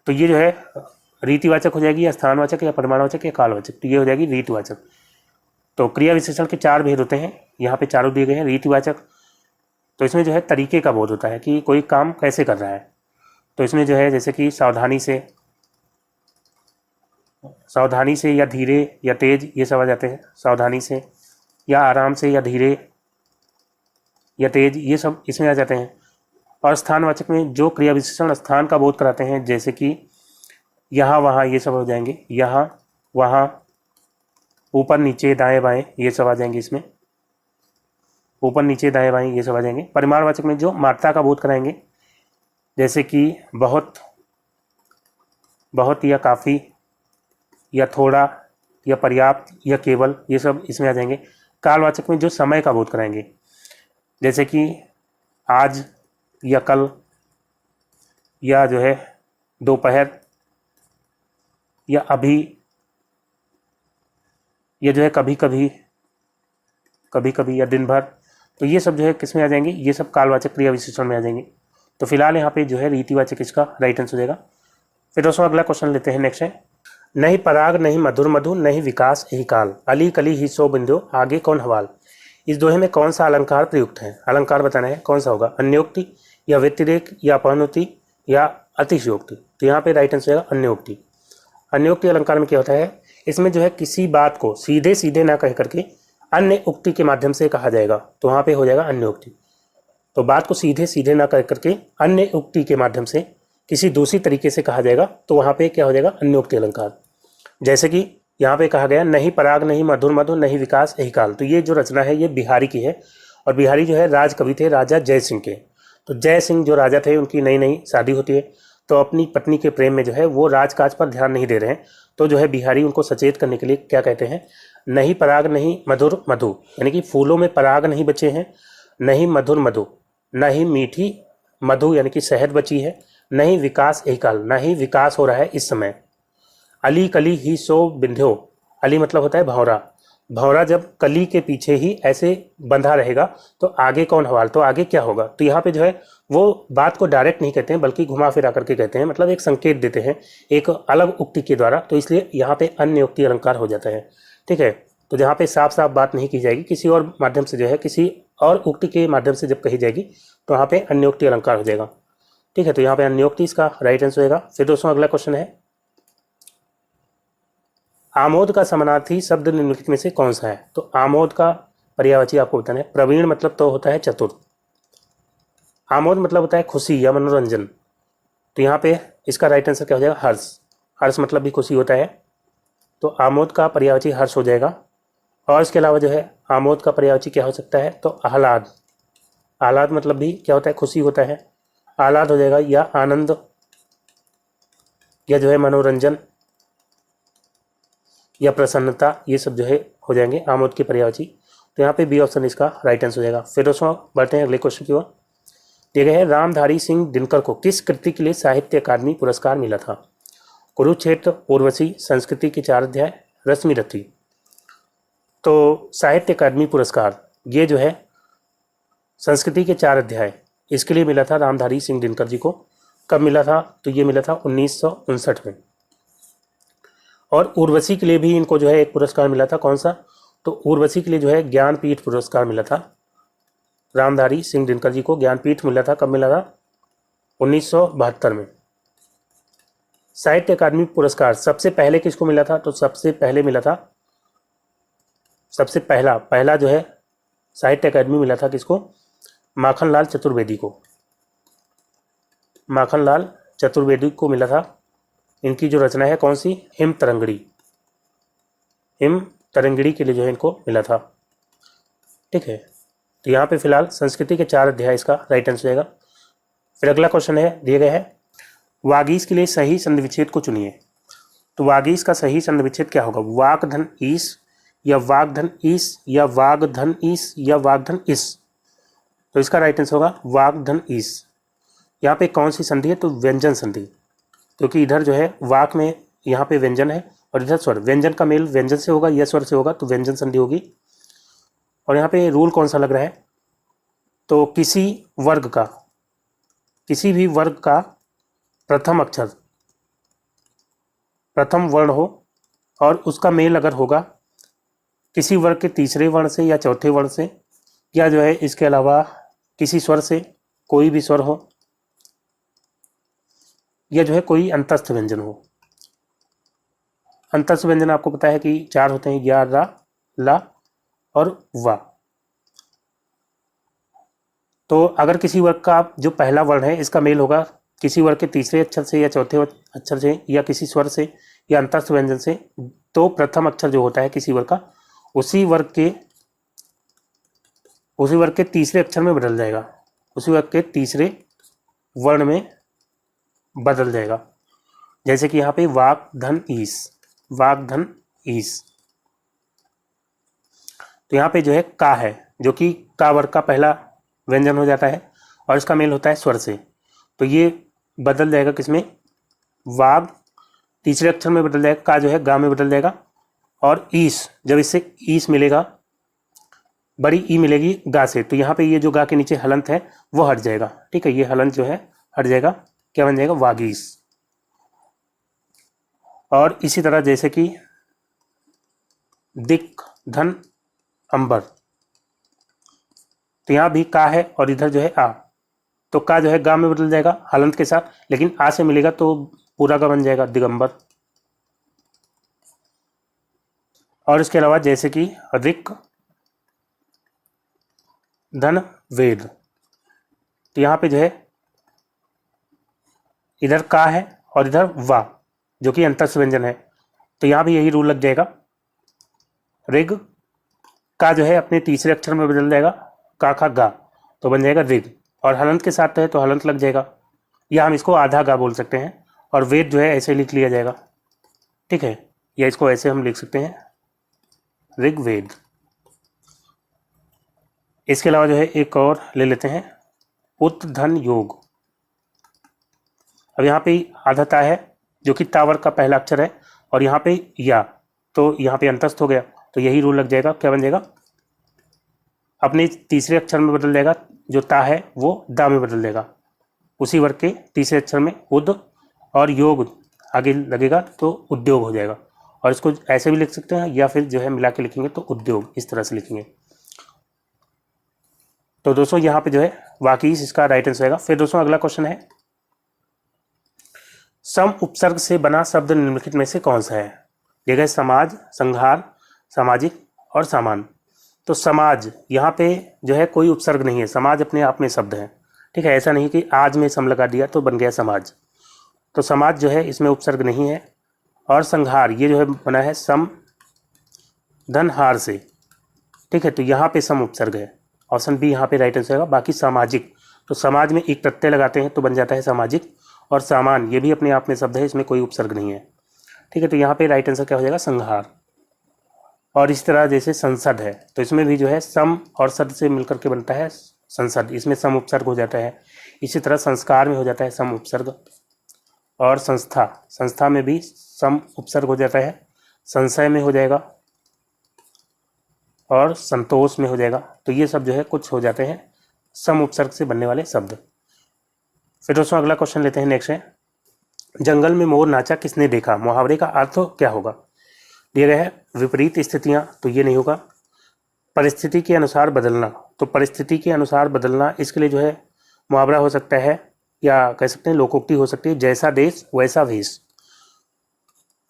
तो ये जो है रीतिवाचक हो जाएगी या स्थानवाचक या परिमाणवाचक या कालवाचक? तो ये हो जाएगी रीतिवाचक। तो क्रिया विशेषण के चार भेद होते हैं, यहाँ पे चारों दिए गए हैं। रीतिवाचक तो इसमें जो है तरीके का बोध होता है कि कोई काम कैसे कर रहा है। तो इसमें जो है जैसे कि सावधानी से या धीरे या तेज, ये सब आ जाते हैं। सावधानी से या आराम से या धीरे या तेज, ये सब इसमें आ जाते हैं। और स्थानवाचक में जो क्रिया विशेषण स्थान का बोध कराते हैं, जैसे कि यहाँ वहाँ, ये सब हो जाएंगे। यहाँ वहाँ, ऊपर नीचे दाएं बाएं, ये सब आ जाएंगे इसमें। ऊपर नीचे दाएं बाएं ये सब आ जाएंगे। परिमाणवाचक में जो मात्रा का बोध कराएंगे, जैसे कि बहुत, बहुत या काफ़ी या थोड़ा या पर्याप्त या केवल, ये सब इसमें आ जाएंगे। कालवाचक में जो समय का बोध कराएंगे, जैसे कि आज या कल या जो है दोपहर या अभी या जो है कभी कभी या दिन भर। तो ये सब जो है किस में आ जाएंगे? ये सब कालवाचक क्रिया विशेषण में आ जाएंगे। तो फिलहाल यहाँ पे जो है रीतिवाचक इसका राइट आंसर हो जाएगा। फिर दोस्तों अगला क्वेश्चन लेते हैं। नेक्स्ट है, नहीं पराग नहीं मधुर मधु नहीं विकास यही काल, अली कली ही सो बिंदु आगे कौन हवाल। इस दोहे में कौन सा अलंकार प्रयुक्त है? अलंकार बताना है, कौन सा होगा? अन्योक्ति या व्यतिरेक या अपनुक्ति या अतिशयोक्ति? तो यहाँ पे राइट आंसर होगा अन्योक्ति। अन्योक्ति अलंकार में क्या होता है? इसमें जो है किसी बात को सीधे सीधे ना कह करके अन्य उक्ति के माध्यम से कहा जाएगा, तो वहाँ पे हो जाएगा अन्योक्ति। तो बात को सीधे सीधे ना कह करके अन्य उक्ति के माध्यम से किसी दूसरी तरीके से कहा जाएगा, तो वहाँ पे क्या हो जाएगा? अन्योक्ति अलंकार। जैसे कि यहाँ पे कहा गया नहीं पराग नहीं मधुर मधु नहीं विकास यही काल। तो ये जो रचना है ये बिहारी की है, और बिहारी जो है राज कवि थे राजा जय सिंह के। तो जय सिंह जो राजा थे उनकी नई नई शादी होती है, तो अपनी पत्नी के प्रेम में जो है वो राजकाज पर ध्यान नहीं दे रहे हैं, तो जो है बिहारी उनको सचेत करने के लिए क्या कहते हैं? नहीं पराग नहीं मधुर मधु, यानी कि फूलों में पराग नहीं बचे हैं, नहीं मधुर मधु, नहीं मीठी मधु यानी कि शहद बची है, नहीं विकास यही काल, नहीं विकास हो रहा है इस समय। अली कली ही सो बिंध्यो, अली मतलब होता है भंवरा, भंवरा जब कली के पीछे ही ऐसे बंधा रहेगा तो आगे कौन हवाल, तो आगे क्या होगा। तो यहाँ पे जो है वो बात को डायरेक्ट नहीं कहते हैं बल्कि घुमा फिरा करके कहते हैं, मतलब एक संकेत देते हैं एक अलग उक्ति के द्वारा, तो इसलिए यहाँ पे अन्य उक्ति अलंकार हो जाता है। ठीक है, तो जहाँ पे साफ साफ बात नहीं की जाएगी, किसी और माध्यम से जो है, किसी और उक्ति के माध्यम से जब कही जाएगी तो वहाँ पे अन्य उक्ति अलंकार हो जाएगा। ठीक है, तो यहाँ पे अन्य उक्ति इसका राइट आंसर होगा। फिर दोस्तों अगला क्वेश्चन है, आमोद का समानार्थी शब्द निम्नलिखित में से कौन सा है। तो आमोद का पर्यायवाची आपको बताना है। प्रवीण मतलब तो होता है चतुर, आमोद मतलब होता है खुशी या मनोरंजन, तो यहाँ पे इसका राइट आंसर क्या हो जाएगा, हर्ष, हर्ष मतलब भी खुशी होता है, तो आमोद का पर्यायवाची हर्ष हो जाएगा। और इसके अलावा जो है आमोद का पर्यायवाची क्या हो सकता है, तो आह्लाद, आह्लाद मतलब भी क्या होता है, खुशी होता है, आह्लाद हो जाएगा, या आनंद, या जो है मनोरंजन, या प्रसन्नता, ये सब जो है हो जाएंगे आमोद के पर्यायवाची। तो यहाँ पे बी ऑप्शन इसका राइट आंसर हो जाएगा। फिर दोस्तों बढ़ते हैं अगले क्वेश्चन की ओर। दिए गए हैं, रामधारी सिंह दिनकर को किस कृति के लिए साहित्य अकादमी पुरस्कार मिला था। कुरुक्षेत्र, उर्वशी, संस्कृति के 4 अध्याय, रश्मि रथी। तो साहित्य अकादमी पुरस्कार ये जो है संस्कृति के 4 अध्याय, इसके लिए मिला था रामधारी सिंह दिनकर जी को। कब मिला था, तो ये मिला था 1959 में। और उर्वशी के लिए भी इनको जो है एक पुरस्कार मिला था, कौन सा, तो उर्वशी के लिए जो है ज्ञानपीठ पुरस्कार मिला था। रामधारी सिंह दिनकर जी को ज्ञानपीठ मिला था, कब मिला था, 1972 में। साहित्य अकादमी पुरस्कार सबसे पहले किसको मिला था, तो सबसे पहले मिला था, सबसे पहला जो है साहित्य अकादमी मिला था किसको, माखनलाल चतुर्वेदी को, माखनलाल चतुर्वेदी को मिला था। इनकी जो रचना है कौन सी, हिम तरंगड़ी, हिम तरंगड़ी के लिए जो है इनको मिला था। ठीक है, तो यहाँ पे फिलहाल संस्कृति के 4 अध्याय इसका राइट आंसर जाएगा। फिर अगला क्वेश्चन है, दिए गए है, वागीश के लिए सही संधि विच्छेद को चुनिए। तो वागीश का सही संधि विच्छेद क्या होगा, वागधन ईस, या वागधन ईस, या वागधन ईस, या वागधन इस। तो इसका राइट आंसर होगा वागधन ईस। यहाँ पे कौन सी संधि है, तो व्यंजन संधि, क्योंकि इधर जो है वाक में यहाँ पे व्यंजन है और इधर स्वर, व्यंजन का मेल व्यंजन से होगा या स्वर से होगा, तो व्यंजन संधि होगी। और यहाँ पे रूल कौन सा लग रहा है, तो किसी वर्ग का, किसी भी वर्ग का प्रथम अक्षर, प्रथम वर्ण हो और उसका मेल अगर होगा किसी वर्ग के तीसरे वर्ण से या चौथे वर्ण से, या जो है इसके अलावा किसी स्वर से, कोई भी स्वर हो, या जो है कोई अंतस्थ व्यंजन हो। अंतस्थ व्यंजन आपको पता है कि 4 होते हैं, या, रा, ला और वा। तो अगर किसी वर्ग का जो पहला वर्ण है इसका मेल होगा किसी वर्ग के तीसरे अक्षर से या चौथे अक्षर से या किसी स्वर से या अंतस्थ व्यंजन से, तो प्रथम अक्षर जो होता है किसी वर्ग का उसी वर्ग के तीसरे अक्षर में बदल जाएगा, उसी वर्ग के तीसरे वर्ण में बदल जाएगा। जैसे कि यहाँ पे वाक धन ईस, वाक धन ईस। तो यहाँ पे जो है का है, जो कि का वर्ग का पहला व्यंजन हो जाता है और इसका मेल होता है स्वर से, तो ये बदल जाएगा किसमें, वाग तीसरे अक्षर में बदल जाएगा, का जो है गा में बदल जाएगा। और ईस, जब इससे ईस मिलेगा, बड़ी ई मिलेगी गा से, तो यहाँ पे ये जो गा के नीचे हलंत है वो हट जाएगा। ठीक है, ये हलंत जो है हट जाएगा, क्या बन जाएगा, वागीस। और इसी तरह जैसे कि दिक धन अंबर, तो यहाँ भी का है और इधर जो है आ, तो का जो है गा में बदल जाएगा हलंत के साथ, लेकिन आ से मिलेगा तो पूरा का बन जाएगा दिगंबर। और इसके अलावा जैसे कि ऋक धन वेद, तो यहाँ पे जो है इधर का है और इधर वा जो कि अंतस्थ व्यंजन है, तो यहाँ भी यही रूल लग जाएगा। ऋग का जो है अपने तीसरे अक्षर में बदल जाएगा, का खा गा, तो बन जाएगा ऋग, और हलंत के साथ है तो हलंत लग जाएगा, या हम इसको आधा गा बोल सकते हैं। और वेद जो है ऐसे लिख लिया जाएगा, ठीक है, या इसको ऐसे हम लिख सकते हैं ऋग्वेद। इसके अलावा जो है एक और ले लेते हैं, उत धन योग। अब यहाँ पे आधा है जो कि तावर का पहला अक्षर है, और यहाँ पे या, तो यहाँ पे अंतस्थ हो गया, तो यही रूल लग जाएगा, क्या बन जाएगा, अपने तीसरे अक्षर में बदल जाएगा, जो ता है वो दा में बदल जाएगा, उसी वर्ग के तीसरे अक्षर में उद और योग आगे लगेगा तो उद्योग हो जाएगा। और इसको ऐसे भी लिख सकते हैं या फिर जो है मिला के लिखेंगे तो उद्योग, इस तरह से लिखेंगे। तो दोस्तों यहाँ पे जो है वाकई इसका राइट आंसर आएगा। फिर दोस्तों अगला क्वेश्चन है, सम उपसर्ग से बना शब्द निम्नलिखित में से कौन सा है। देखिए गया समाज, संहार, सामाजिक और सामान। तो समाज, यहाँ पे जो है कोई उपसर्ग नहीं है, समाज अपने आप में शब्द है, ठीक है, ऐसा नहीं कि आज में सम लगा दिया तो बन गया समाज। तो समाज जो है इसमें उपसर्ग नहीं है। और संहार, ये जो है बना है सम धन हार से, ठीक है, तो यहाँ पे सम उपसर्ग है, ऑप्शन बी यहाँ पे राइट आंसर होगा। बाकी सामाजिक, तो समाज में एक प्रत्यय लगाते हैं तो बन जाता है सामाजिक। और सामान, ये भी अपने आप में शब्द है, इसमें कोई उपसर्ग नहीं है, ठीक है, तो यहाँ पे राइट आंसर क्या हो जाएगा, संहार। और इस तरह जैसे संसद है, तो इसमें भी जो है सम और सद से मिलकर के बनता है संसद, इसमें सम उपसर्ग हो जाता है। इसी तरह संस्कार में हो जाता है सम उपसर्ग। और संस्था, संस्था में भी सम उपसर्ग हो जाता है, संशय में हो जाएगा और संतोष में हो जाएगा। तो ये सब जो है कुछ हो जाते हैं सम उपसर्ग से बनने वाले शब्द। फिर दोस्तों अगला क्वेश्चन लेते हैं, नेक्स्ट है, जंगल में मोर नाचा किसने देखा। मुहावरे का अर्थ क्या होगा। दिया गया है विपरीत स्थितियां, तो ये नहीं होगा। परिस्थिति के अनुसार बदलना, तो परिस्थिति के अनुसार बदलना, इसके लिए जो है मुहावरा हो सकता है या कह सकते हैं लोकोक्ति हो सकती है, जैसा देश वैसा भेष।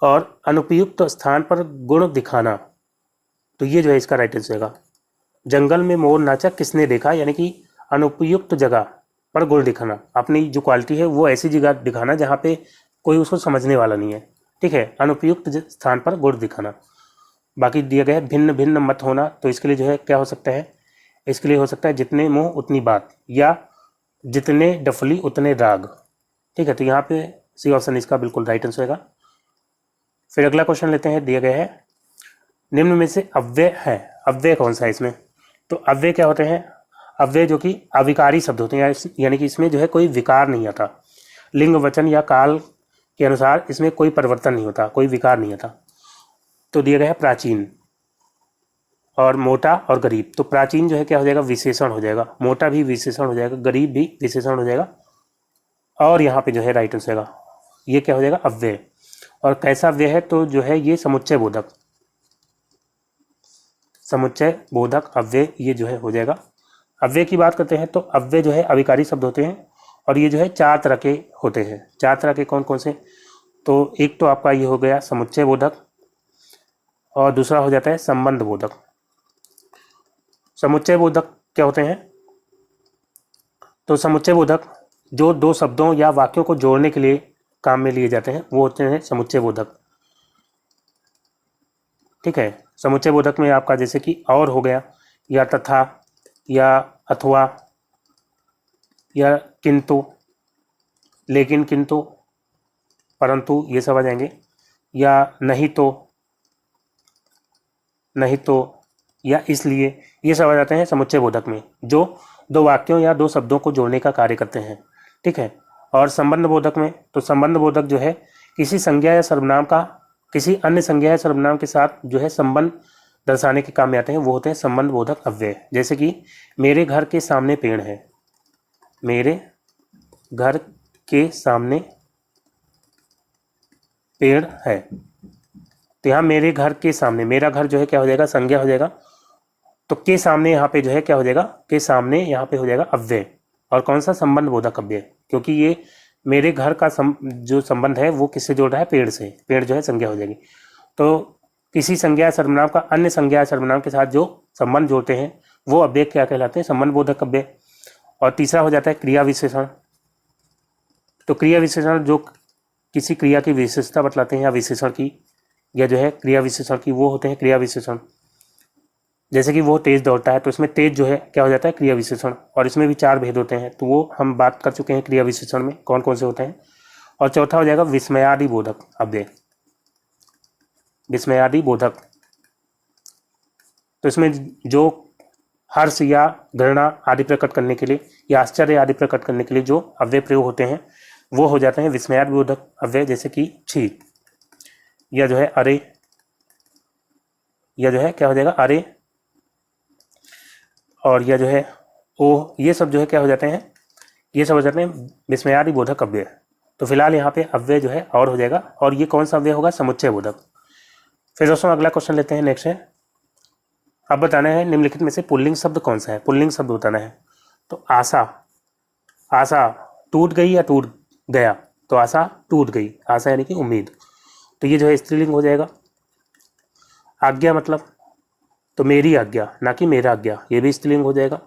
और अनुपयुक्त स्थान पर गुण दिखाना, तो ये जो है इसका राइट आंसर होगा। जंगल में मोर नाचा किसने देखा, यानी कि अनुपयुक्त जगह पर गुण दिखाना, अपनी जो क्वालिटी है वो ऐसी जगह दिखाना जहाँ पे कोई उसको समझने वाला नहीं है, ठीक है, अनुपयुक्त स्थान पर गुण दिखाना। बाकी दिया गया है भिन्न भिन्न मत होना, तो इसके लिए जो है क्या हो सकता है, इसके लिए हो सकता है जितने मुंह उतनी बात, या जितने डफली उतने राग, ठीक है, तो यहाँ पे सी ऑप्शन इसका बिल्कुल राइट आंसर होगा। फिर अगला क्वेश्चन लेते हैं, दिया गया है निम्न में से अव्यय है, अव्यय कौन सा है इसमें। तो अव्यय क्या होते हैं, अव्यय जो कि अविकारी शब्द होते हैं, यानी कि इसमें जो है कोई विकार नहीं आता, लिंग वचन या काल के अनुसार इसमें कोई परिवर्तन नहीं होता, कोई विकार नहीं आता। तो दिया गया है प्राचीन और मोटा और गरीब। तो प्राचीन जो है क्या हो जाएगा, विशेषण हो जाएगा, मोटा भी विशेषण हो जाएगा, गरीब भी विशेषण हो जाएगा। और यहाँ पे जो है राइट आंसर होगा, ये क्या हो जाएगा, अव्यय। और कैसा अव्यय है, तो जो है ये समुच्चय बोधक, समुच्चय बोधक अव्यय, ये जो है हो जाएगा। अव्यय की बात करते हैं तो अव्यय जो है अविकारी शब्द होते हैं, और ये जो है चार तरह के होते हैं। चार तरह के कौन कौन से, तो एक तो आपका ये हो गया समुच्चय बोधक, और दूसरा हो जाता है संबंध बोधक। समुच्चय बोधक क्या होते हैं, तो समुच्चय बोधक जो दो शब्दों या वाक्यों को जोड़ने के लिए काम में लिए जाते हैं वो होते हैं समुच्चय बोधक, ठीक है। समुच्चय बोधक में आपका जैसे कि और हो गया, या तथा, या अथवा, या किंतु, लेकिन, किंतु, परंतु, ये सब आ जाएंगे। या नहीं तो, नहीं तो, या इसलिए, ये सब आ जाते हैं समुच्चय बोधक में, जो दो वाक्यों या दो शब्दों को जोड़ने का कार्य करते हैं, ठीक है। और संबंध बोधक में, तो संबंध बोधक जो है किसी संज्ञा या सर्वनाम का किसी अन्य संज्ञा या सर्वनाम के साथ जो है संबंध दर्शाने के काम में आते हैं, वो होते हैं संबंध बोधक अव्यय। जैसे कि मेरे घर के सामने पेड़ है, मेरे घर के सामने पेड़ है, तो यहाँ मेरे घर के सामने, मेरा घर जो है क्या हो जाएगा, संज्ञा हो जाएगा। तो के सामने यहाँ पे जो है क्या हो जाएगा, के सामने यहाँ पे हो जाएगा अव्यय। और कौन सा, संबंध बोधक अव्यय, क्योंकि ये मेरे घर का जो संबंध है वो किससे जोड़ रहा है, पेड़ से, पेड़ जो है संज्ञा हो जाएगी। तो किसी संज्ञा सर्वनाम का अन्य संज्ञा सर्वनाम के साथ जो संबंध जोड़ते हैं वो अव्यय क्या कहलाते हैं, संबंध बोधक अव्यय। और तीसरा हो जाता है क्रिया विशेषण। तो क्रिया विशेषण जो किसी क्रिया की विशेषता बतलाते हैं, या विशेषण की, या जो है क्रिया विशेषण की, वो होते हैं क्रिया विशेषण। जैसे कि वो तेज दौड़ता है, तो इसमें तेज जो है क्या हो जाता है, क्रिया विशेषण। और इसमें भी चार भेद होते हैं, तो वो हम बात कर चुके हैं क्रिया विशेषण में कौन कौन से होते हैं। और चौथा हो जाएगा विस्मयादि बोधक अव्यय, विस्मयादि बोधक। तो इसमें जो हर्ष या घृणा आदि प्रकट करने के लिए, या आश्चर्य आदि प्रकट करने के लिए जो अव्यय प्रयोग होते हैं, वो हो जाते हैं विस्मयादि बोधक अव्यय, जैसे कि छी, या जो है अरे, या जो है क्या हो जाएगा अरे, और या जो है ओ, ये सब जो है क्या हो जाते हैं, ये सब हो जाते हैं विस्मयादि बोधक अव्यय। तो फिलहाल यहाँ पे अव्यय जो है और हो जाएगा, और ये कौन सा अव्यय होगा, समुच्चय बोधक। फिर दोस्तों अगला क्वेश्चन लेते हैं, नेक्स्ट है, अब बताना है निम्नलिखित में से पुल्लिंग शब्द कौन सा है, पुल्लिंग शब्द बताना है। तो आशा, आशा टूट गई या टूट गया, तो आशा टूट गई, आशा यानी कि उम्मीद, तो ये जो है स्त्रीलिंग हो जाएगा। आज्ञा मतलब, तो मेरी आज्ञा ना कि मेरा आज्ञा, ये भी स्त्रीलिंग हो जाएगा।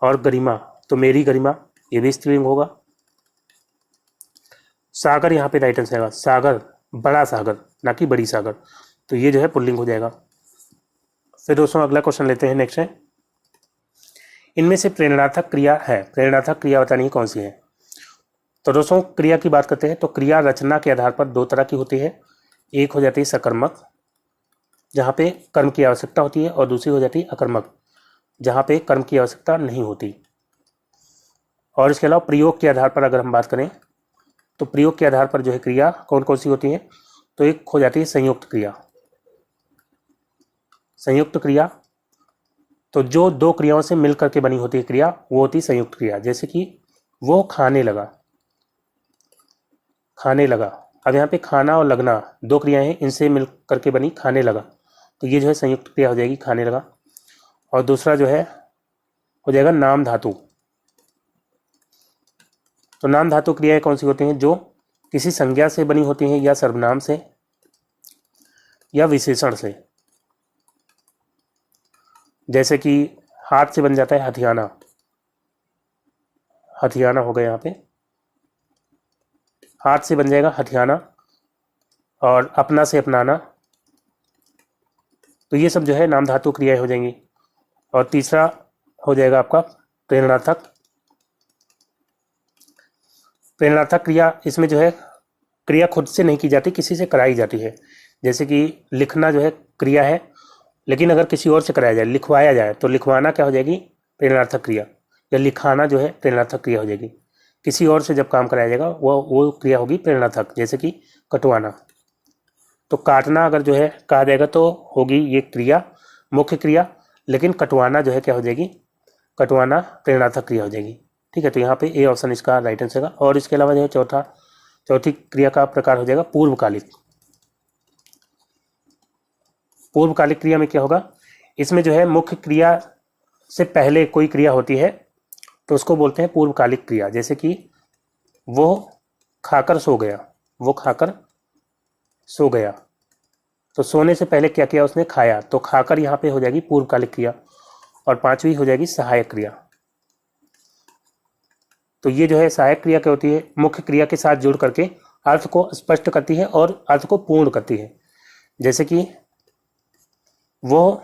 और गरिमा, तो मेरी गरिमा, ये भी स्त्रीलिंग होगा। सागर यहाँ पे राइट आंसर आएगा, सागर बड़ा सागर ना कि बड़ी सागर, तो ये जो है पुल्लिंग हो जाएगा। फिर दोस्तों अगला क्वेश्चन लेते हैं, नेक्स्ट है, इनमें से प्रेरणार्थक क्रिया है, प्रेरणार्थक क्रिया बतानी है कौन सी है। तो दोस्तों क्रिया की बात करते हैं, तो क्रिया रचना के आधार पर दो तरह की होती है, एक हो जाती है सकर्मक जहाँ पे कर्म की आवश्यकता होती है, और दूसरी हो जाती है अकर्मक जहाँ पे कर्म की आवश्यकता नहीं होती। और इसके अलावा प्रयोग के आधार पर अगर हम बात करें, तो प्रयोग के आधार पर जो है क्रिया कौन कौन सी होती है, तो एक हो जाती है संयुक्त क्रिया, संयुक्त क्रिया, तो जो दो क्रियाओं से मिल करके बनी होती है क्रिया वो होती है संयुक्त क्रिया, जैसे कि वो खाने लगा, खाने लगा। अब यहाँ पे खाना और लगना दो क्रियाएं हैं, इनसे मिल करके बनी खाने लगा, तो ये जो है संयुक्त क्रिया हो जाएगी, खाने लगा। और दूसरा जो है हो जाएगा नाम धातु, तो नाम धातु क्रियाएं कौन सी होती हैं, जो किसी संज्ञा से बनी होती हैं, या सर्वनाम से, या विशेषण से। जैसे कि हाथ से बन जाता है हथियाना, हथियाना हो गया यहाँ पे, हाथ से बन जाएगा हथियाना। और अपना से अपनाना, तो ये सब जो है नाम धातु क्रियाएं हो जाएंगी। और तीसरा हो जाएगा आपका प्रेरणार्थक, प्रेरणार्थक क्रिया, इसमें जो है क्रिया खुद से नहीं की जाती, किसी से कराई जाती है। जैसे कि लिखना जो है क्रिया है, लेकिन अगर किसी और से कराया जाए, लिखवाया जाए, तो लिखवाना क्या हो जाएगी, प्रेरणार्थक क्रिया। या लिखाना जो है प्रेरणार्थक क्रिया हो जाएगी। किसी और से जब काम कराया जाएगा वो क्रिया होगी प्रेरणार्थक, जैसे कि कटवाना। तो काटना अगर जो है कहा जाएगा तो होगी ये क्रिया, मुख्य क्रिया, लेकिन कटवाना जो है क्या हो जाएगी, कटवाना प्रेरणार्थक क्रिया हो जाएगी। ठीक है, तो यहाँ पे ए ऑप्शन इसका राइट आंसर होगा। और इसके अलावा जो है चौथी क्रिया का प्रकार हो जाएगा पूर्वकालिक। पूर्वकालिक क्रिया में क्या होगा, इसमें जो है मुख्य क्रिया से पहले कोई क्रिया होती है, तो उसको बोलते हैं पूर्वकालिक क्रिया। जैसे कि वो खाकर सो गया, वो खाकर सो गया, तो सोने से पहले क्या किया उसने, खाया, तो खाकर यहाँ पे हो जाएगी पूर्वकालिक क्रिया। और पांचवी हो जाएगी सहायक क्रिया। तो ये जो है सहायक क्रिया क्या होती है, मुख्य क्रिया के साथ जुड़ करके अर्थ को स्पष्ट करती है और अर्थ को पूर्ण करती है। जैसे कि वो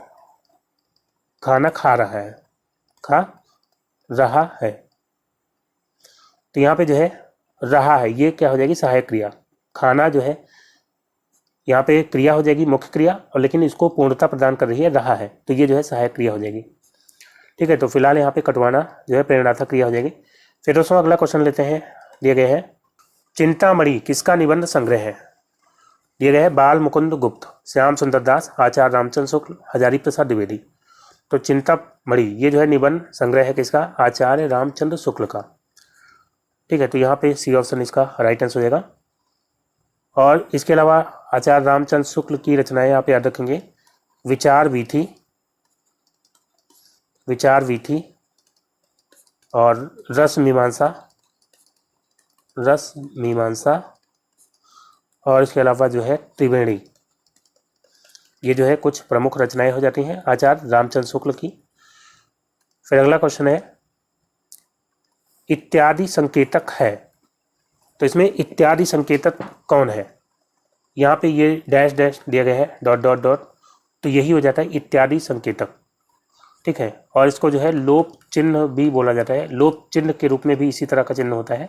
खाना खा रहा है, खा रहा है, तो यहाँ पे जो है रहा है, ये क्या हो जाएगी सहायक क्रिया। खाना जो है यहाँ पे क्रिया हो जाएगी मुख्य क्रिया, और लेकिन इसको पूर्णता प्रदान कर रही है रहा है, तो ये जो है सहायक क्रिया हो जाएगी। ठीक है, तो फिलहाल यहाँ पे कटवाना जो है प्रेरणार्थक क्रिया हो जाएगी। फिर दोस्तों अगला क्वेश्चन लेते हैं, दिए गए हैं, चिंतामणि किसका निबंध संग्रह है। दिए गए हैं बाल मुकुंद गुप्त, श्याम सुंदर दास, आचार्य रामचंद्र शुक्ल, हजारी प्रसाद द्विवेदी। तो चिंतामणि ये जो है निबंध संग्रह है किसका, आचार्य रामचंद्र शुक्ल का। ठीक है, तो यहाँ पे सी ऑप्शन इसका राइट आंसर हो जाएगा। और इसके अलावा आचार्य रामचंद्र शुक्ल की रचनाएं आप याद रखेंगे, विचार वीथी, विचार वीथी, और रस मीमांसा, रस मीमांसा, और इसके अलावा जो है त्रिवेणी, ये जो है कुछ प्रमुख रचनाएं हो जाती हैं आचार्य रामचंद्र शुक्ल की। फिर अगला क्वेश्चन है, इत्यादि संकेतक है, तो इसमें इत्यादि संकेतक कौन है। यहाँ पे ये डैश डैश दिया गया है, डॉट डॉट डॉट, तो यही हो जाता है इत्यादि संकेतक। ठीक है, और इसको जो है लोप चिन्ह भी बोला जाता है, लोप चिन्ह के रूप में भी इसी तरह का चिन्ह होता है।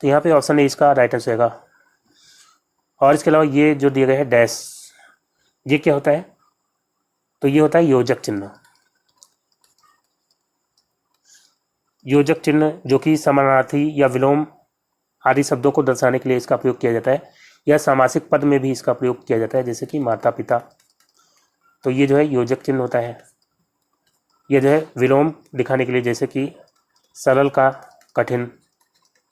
तो यहाँ पे ऑप्शन ए इसका राइट आंसर होगा। और इसके अलावा ये जो दिया गया है डैश, ये क्या होता है, तो ये होता है योजक चिन्ह। योजक चिन्ह जो कि समानार्थी या विलोम आदि शब्दों को दर्शाने के लिए इसका प्रयोग किया जाता है, या सामासिक पद में भी इसका प्रयोग किया जाता है, जैसे कि माता पिता। तो ये जो है योजक चिन्ह होता है। ये जो है विलोम दिखाने के लिए, जैसे कि सरल का कठिन,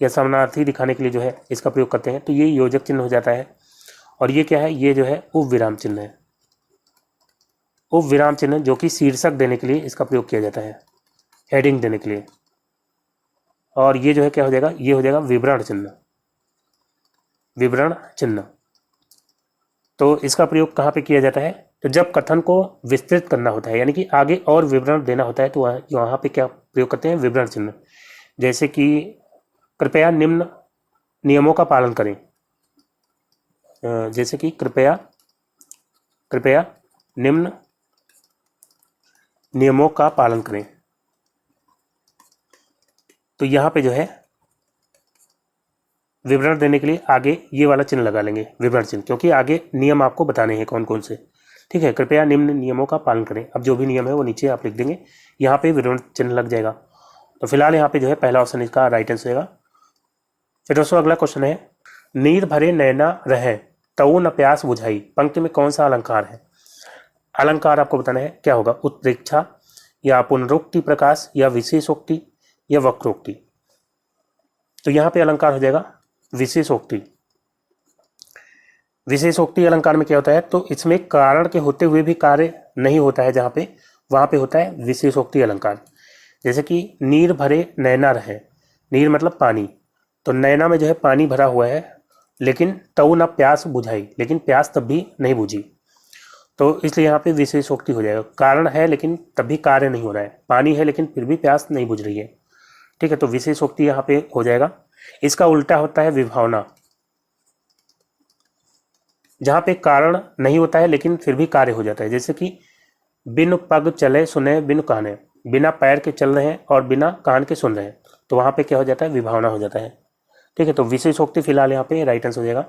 या समानार्थी दिखाने के लिए जो है इसका प्रयोग करते हैं, तो ये योजक चिन्ह हो जाता है। और ये क्या है, ये जो है उपविराम चिन्ह है। उपविराम चिन्ह जो कि शीर्षक देने के लिए इसका प्रयोग किया जाता है, हेडिंग देने के लिए। और ये जो है क्या हो जाएगा, ये हो जाएगा विवरण चिन्ह। विवरण चिन्ह तो इसका प्रयोग कहाँ पे किया जाता है, तो जब कथन को विस्तृत करना होता है, यानी कि आगे और विवरण देना होता है, तो वहाँ पे क्या प्रयोग करते हैं, विवरण चिन्ह। जैसे कि कृपया निम्न नियमों का पालन करें, जैसे कि कृपया निम्न नियमों का पालन करें। तो यहाँ पे जो है विवरण देने के लिए आगे ये वाला चिन्ह लगा लेंगे, विवरण चिन्ह, क्योंकि आगे नियम आपको बताने हैं कौन कौन से। ठीक है, कृपया निम्न नियमों का पालन करें। अब जो भी नियम है वो नीचे आप लिख देंगे, यहाँ पे विवरण चिन्ह लग जाएगा। तो फिलहाल यहाँ पे जो है पहला ऑप्शन इसका राइट आंसर होगा। फिर दोस्तों अगला क्वेश्चन है, नीर भरे नैना रहे तऊ न प्यास बुझाई, पंक्ति में कौन सा अलंकार है। अलंकार आपको बताना है क्या होगा, उत्प्रेक्षा या पुनरुक्ति प्रकाश या विशेषोक्ति या वक्रोक्ति। तो यहाँ पे अलंकार हो जाएगा विशेषोक्ति। विशेषोक्ति अलंकार में क्या होता है, तो इसमें कारण के होते हुए भी कार्य नहीं होता है, जहाँ पे वहाँ पे होता है विशेषोक्ति अलंकार। जैसे कि नीर भरे नैना रहे, नीर मतलब पानी, तो नैना में जो है पानी भरा हुआ है, लेकिन तऊ न प्यास बुझाई, लेकिन प्यास तब भी नहीं बुझी। तो इसलिए यहाँ पे विशेषोक्ति हो जाएगा, कारण है लेकिन तब भी कार्य नहीं हो रहा है, पानी है लेकिन फिर भी प्यास नहीं बुझ रही है। ठीक है, तो विशेषोक्ति यहाँ पे हो जाएगा। इसका उल्टा होता है विभावना, जहाँ पे कारण नहीं होता है लेकिन फिर भी कार्य हो जाता है। जैसे कि बिन पग चले सुने बिन काने, बिना पैर के चल रहे हैं और बिना कान के सुन रहे हैं, तो वहाँ पे क्या हो जाता है, विभावना हो जाता है। ठीक है, तो विशेषोक्ति फिलहाल यहाँ पे राइट आंसर हो जाएगा।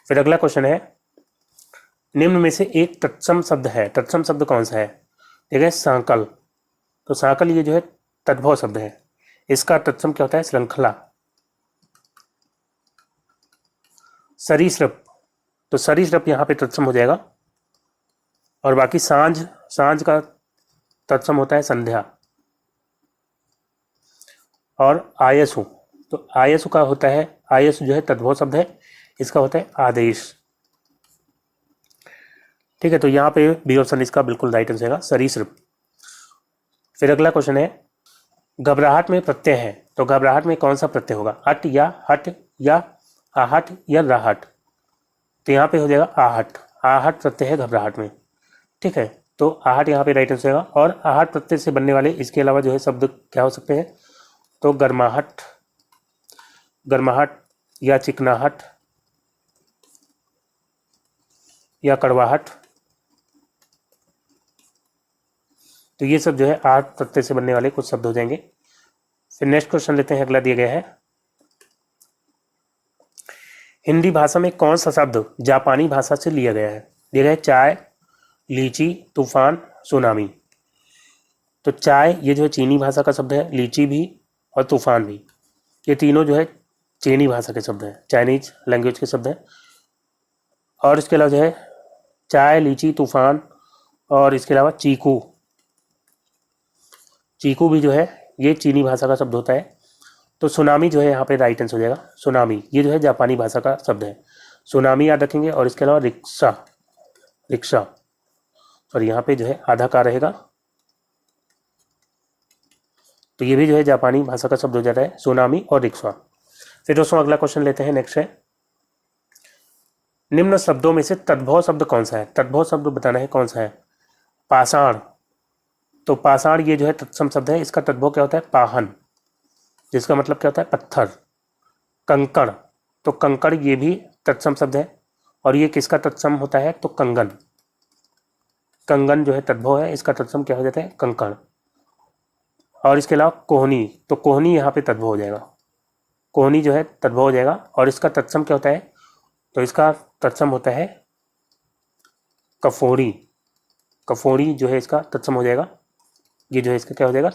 फिर अगला क्वेश्चन है, निम्न में से एक तत्सम शब्द है, तत्सम शब्द कौन सा है। ठीक है, सांकल। तो सांकल ये जो है तद्भव शब्द है, इसका तत्सम क्या होता है, श्रृंखला। सरीसृप, तो सरीसृप यहाँ पे तत्सम हो जाएगा। और बाकी सांझ, सांझ का तत्सम होता है संध्या। और आयसु, तो आयसु का होता है, आयसु जो है तद्भव शब्द है, इसका होता है आदेश। ठीक है, तो यहाँ पे बी ऑप्शन इसका बिल्कुल राइट आंसर है, सरीसृप। फिर अगला क्वेश्चन है, घबराहट में प्रत्यय है, तो घबराहट में कौन सा प्रत्यय होगा, अट या हट या आहट या राहट। तो यहाँ पे हो जाएगा आहट, आहट प्रत्यय है घबराहट में। ठीक है, तो आहट यहाँ पे राइट आंसर होगा। और आहट प्रत्यय से बनने वाले इसके अलावा जो है शब्द क्या हो सकते हैं, तो गर्माहट, गर्माहट या चिकनाहट या कड़वाहट। तो ये सब जो है आहट प्रत्यय से बनने वाले कुछ शब्द हो जाएंगे। फिर नेक्स्ट क्वेश्चन लेते हैं, अगला दिया गया है, हिंदी भाषा में कौन सा शब्द जापानी भाषा से लिया गया है। दिया गया है चाय, लीची, तूफान, सुनामी। तो चाय ये जो है चीनी भाषा का शब्द है, लीची भी और तूफान भी, ये तीनों जो है चीनी भाषा के शब्द हैं, चाइनीज लैंग्वेज के शब्द हैं। और इसके अलावा जो है चाय, लीची, तूफान और इसके अलावा चीकू, चीकू भी जो है ये चीनी भाषा का शब्द होता है। तो सुनामी जो है यहाँ पे राइट आंसर हो जाएगा, सुनामी ये जो है जापानी भाषा का शब्द है, सुनामी याद रखेंगे। और इसके अलावा रिक्शा, रिक्शा और यहाँ पे जो है आधा का रहेगा, तो ये भी जो है जापानी भाषा का शब्द हो जाता है, सुनामी और रिक्शा। फिर दोस्तों अगला क्वेश्चन लेते हैं, नेक्स्ट है, निम्न शब्दों में से तद्भव शब्द कौन सा है। तद्भव शब्द बताना है कौन सा है, पाषाण। तो पाषाण ये जो है तत्सम शब्द है, इसका तद्भव क्या होता है, पाहन, जिसका मतलब क्या होता है, पत्थर। कंकड़, तो कंकड़ ये भी तत्सम शब्द है, और ये किसका तत्सम होता है, तो कंगन। कंगन जो है तद्भव है, इसका तत्सम क्या हो जाता है, कंकड़। और इसके अलावा कोहनी, तो कोहनी यहाँ पे तद्भव हो जाएगा, कोहनी जो है तद्भव हो जाएगा। और इसका तत्सम क्या होता है, तो इसका तत्सम होता है कफोड़ी, कफोड़ी जो है इसका तत्सम हो जाएगा, ये जो है इसका क्या हो जाएगा,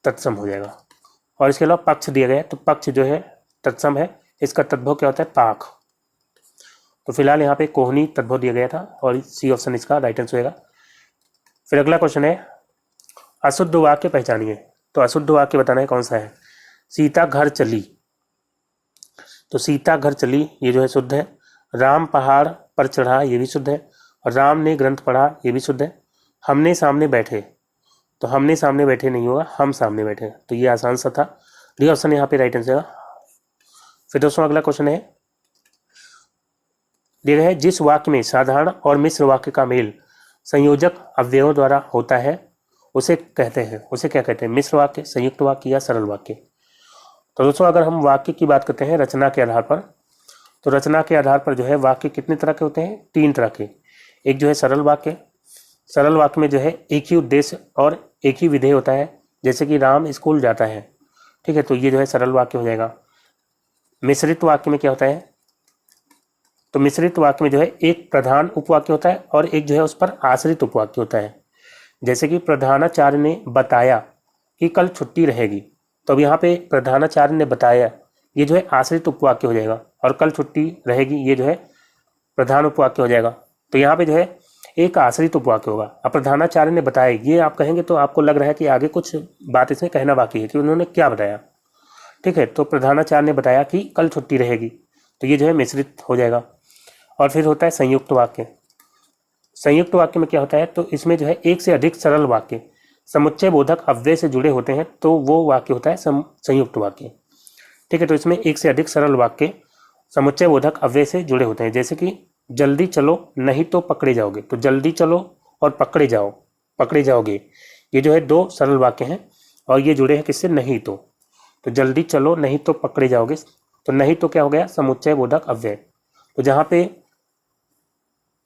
तत्सम हो जाएगा। और इसके अलावा पक्ष दिया गया है, तो पक्ष जो है तत्सम है, इसका तद्भव क्या होता है? पाक। तो फिलहाल यहाँ पे कोहनी तद्भव दिया गया था और सी ऑप्शन इसका राइट आंसर होगा। फिर अगला क्वेश्चन है अशुद्ध वाक्य पहचानिए। तो अशुद्ध वाक्य बताना है कौन सा है? सीता घर चली, तो सीता घर चली ये जो है शुद्ध है। राम पहाड़ पर चढ़ा ये भी शुद्ध है। और राम ने ग्रंथ पढ़ा ये भी शुद्ध है। हमने सामने बैठे, तो हमने सामने बैठे नहीं होगा, हम सामने बैठे, तो ये आसान सा था। डी ऑप्शन यहाँ पे राइट आंसर है। फिर दोस्तों अगला क्वेश्चन है दिया गया है जिस वाक्य में साधारण और मिश्र वाक्य का मेल संयोजक अवयवों द्वारा होता है उसे कहते हैं, उसे क्या कहते हैं? मिश्र वाक्य, संयुक्त वाक्य या सरल वाक्य। तो दोस्तों अगर हम वाक्य की बात करते हैं रचना के आधार पर, तो रचना के आधार पर जो है वाक्य कितने तरह के होते हैं? 3 तरह के। एक जो है सरल वाक्य, सरल वाक्य में जो है एक ही उद्देश्य और एक ही विधेय होता है, जैसे कि राम स्कूल जाता है, ठीक है, तो ये जो है सरल वाक्य हो जाएगा। मिश्रित वाक्य में क्या होता है? तो मिश्रित वाक्य में जो है एक प्रधान उपवाक्य होता है और एक जो है उस पर आश्रित उपवाक्य होता है। जैसे कि प्रधानाचार्य ने बताया कि कल छुट्टी रहेगी, तो अब यहाँ पे प्रधानाचार्य ने बताया ये जो है आश्रित उपवाक्य हो जाएगा, और कल छुट्टी रहेगी ये जो है प्रधान उपवाक्य हो जाएगा। तो यहाँ पे जो है एक आश्रित उपवाक्य होगा। अब प्रधानाचार्य ने बताया ये आप कहेंगे तो आपको लग रहा है कि आगे कुछ बात इसमें कहना बाकी है कि उन्होंने क्या बताया, ठीक है। तो प्रधानाचार्य ने बताया कि कल छुट्टी रहेगी, तो ये जो है मिश्रित हो जाएगा। और फिर होता है संयुक्त वाक्य। संयुक्त वाक्य में क्या होता है? तो इसमें जो है एक से अधिक सरल वाक्य समुच्चय बोधक अव्यय से जुड़े होते हैं, तो वो वाक्य होता है संयुक्त वाक्य, ठीक है। तो इसमें एक से अधिक सरल वाक्य समुच्चय बोधक अव्यय से जुड़े होते हैं, जैसे कि जल्दी चलो नहीं तो पकड़े जाओगे, तो जल्दी चलो और पकड़े जाओ, पकड़े जाओगे, ये जो है 2 सरल वाक्य हैं और ये जुड़े हैं किससे? नहीं तो जल्दी चलो नहीं तो पकड़े जाओगे, तो नहीं तो क्या हो गया? समुच्चय बोधक अव्यय। तो जहाँ पे